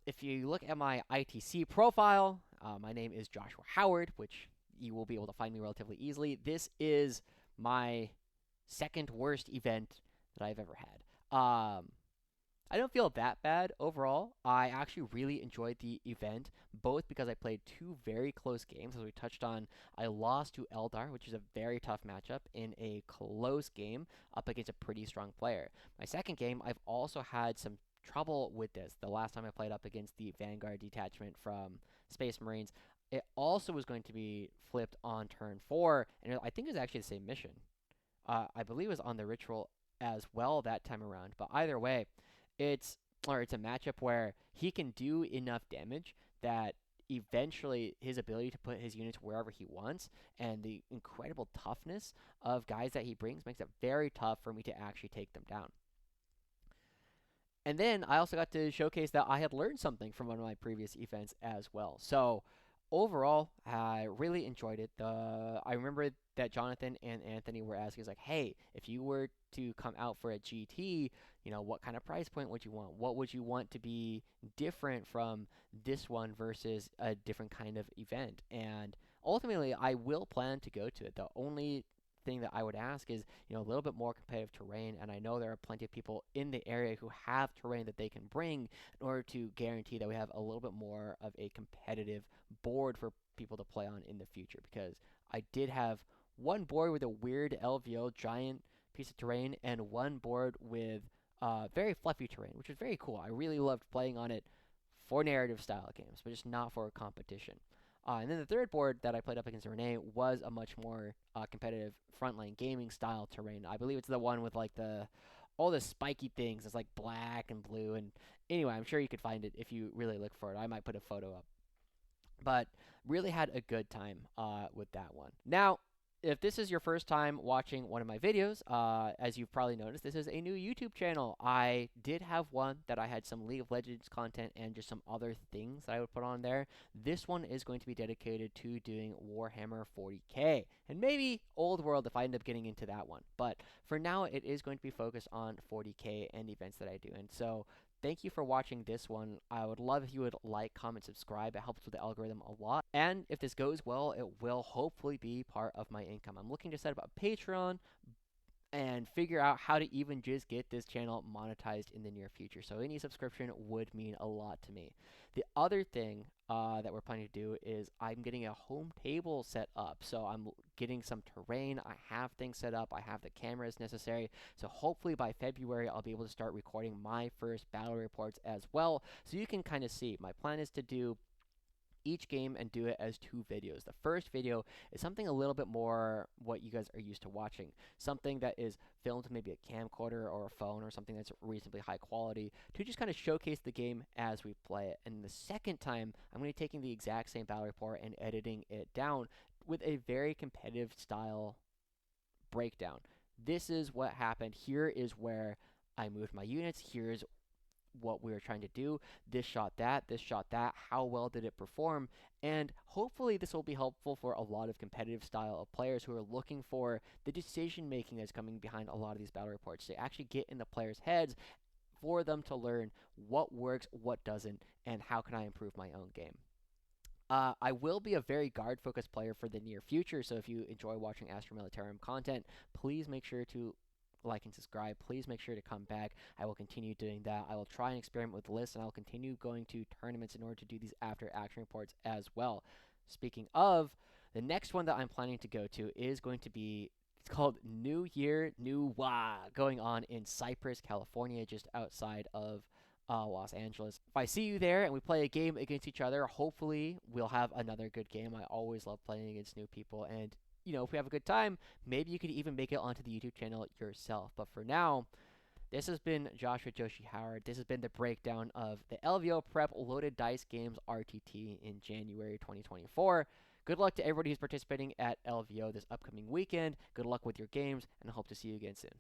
If you look at my ITC profile, my name is Joshua Howard, which you will be able to find me relatively easily. This is my second worst event that I've ever had. I don't feel that bad overall. I actually really enjoyed the event, both because I played two very close games. As we touched on, I lost to Aeldari, which is a very tough matchup, in a close game up against a pretty strong player. My second game, I've also had some trouble with this. The last time I played up against the Vanguard detachment from Space Marines, it also was going to be flipped on turn 4, and I think it was actually the same mission. I believe it was on the ritual as well that time around. But either way, it's a matchup where he can do enough damage that eventually his ability to put his units wherever he wants and the incredible toughness of guys that he brings makes it very tough for me to actually take them down. And then I also got to showcase that I had learned something from one of my previous events as well. So overall, I really enjoyed it. I remember that Jonathan and Anthony were asking, like, hey, if you were to come out for a GT, what kind of price point would you want? What would you want to be different from this one versus a different kind of event? And ultimately, I will plan to go to it. The only thing that I would ask is, a little bit more competitive terrain, and I know there are plenty of people in the area who have terrain that they can bring in order to guarantee that we have a little bit more of a competitive board for people to play on in the future, because I did have one board with a weird LVO giant piece of terrain and one board with very fluffy terrain, which was very cool. I really loved playing on it for narrative style games, but just not for a competition. And then the third board that I played up against Renee was a much more competitive frontline gaming style terrain. I believe it's the one with like all the spiky things. It's like black and blue. And anyway, I'm sure you could find it if you really look for it. I might put a photo up. But really had a good time with that one. Now, if this is your first time watching one of my videos, as you've probably noticed, this is a new YouTube channel. I did have one that I had some League of Legends content and just some other things that I would put on there. This one is going to be dedicated to doing Warhammer 40k, and maybe Old World if I end up getting into that one. But for now, it is going to be focused on 40k and events that I do. And so thank you for watching this one. I would love if you would like, comment, subscribe. It helps with the algorithm a lot. And if this goes well, it will hopefully be part of my income. I'm looking to set up a Patreon and figure out how to even just get this channel monetized in the near future. So any subscription would mean a lot to me. The other thing that we're planning to do is I'm getting a home table set up. So I'm getting some terrain. I have things set up. I have the cameras necessary. So hopefully by February, I'll be able to start recording my first battle reports as well. So you can kind of see. My plan is to do each game and do it as 2 videos. The first video is something a little bit more what you guys are used to watching. Something that is filmed with maybe a camcorder or a phone or something that's reasonably high quality to just kind of showcase the game as we play it. And the second time, I'm going to be taking the exact same battle report and editing it down with a very competitive style breakdown. This is what happened. Here is where I moved my units. Here's what we were trying to do. This shot that, this shot that. How well did it perform? And hopefully this will be helpful for a lot of competitive style of players who are looking for the decision making that's coming behind a lot of these battle reports. To actually get in the players' heads for them to learn what works, what doesn't, and how can I improve my own game. I will be a very guard-focused player for the near future, so if you enjoy watching Astra Militarum content, please make sure to like and subscribe. Please make sure to come back. I will continue doing that. I will try and experiment with lists, and I'll continue going to tournaments in order to do these after-action reports as well. Speaking of, the next one that I'm planning to go to is going to be, it's called New Year, New Wah, going on in Cypress, California, just outside of Los Angeles. If I see you there and we play a game against each other, hopefully we'll have another good game. I always love playing against new people, and if we have a good time, maybe you could even make it onto the YouTube channel yourself. But for now, this has been Joshua Joshi Howard. This has been the breakdown of the LVO Prep Loaded Dice Games RTT in January 2024. Good luck to everybody who's participating at LVO this upcoming weekend. Good luck with your games, and I hope to see you again soon.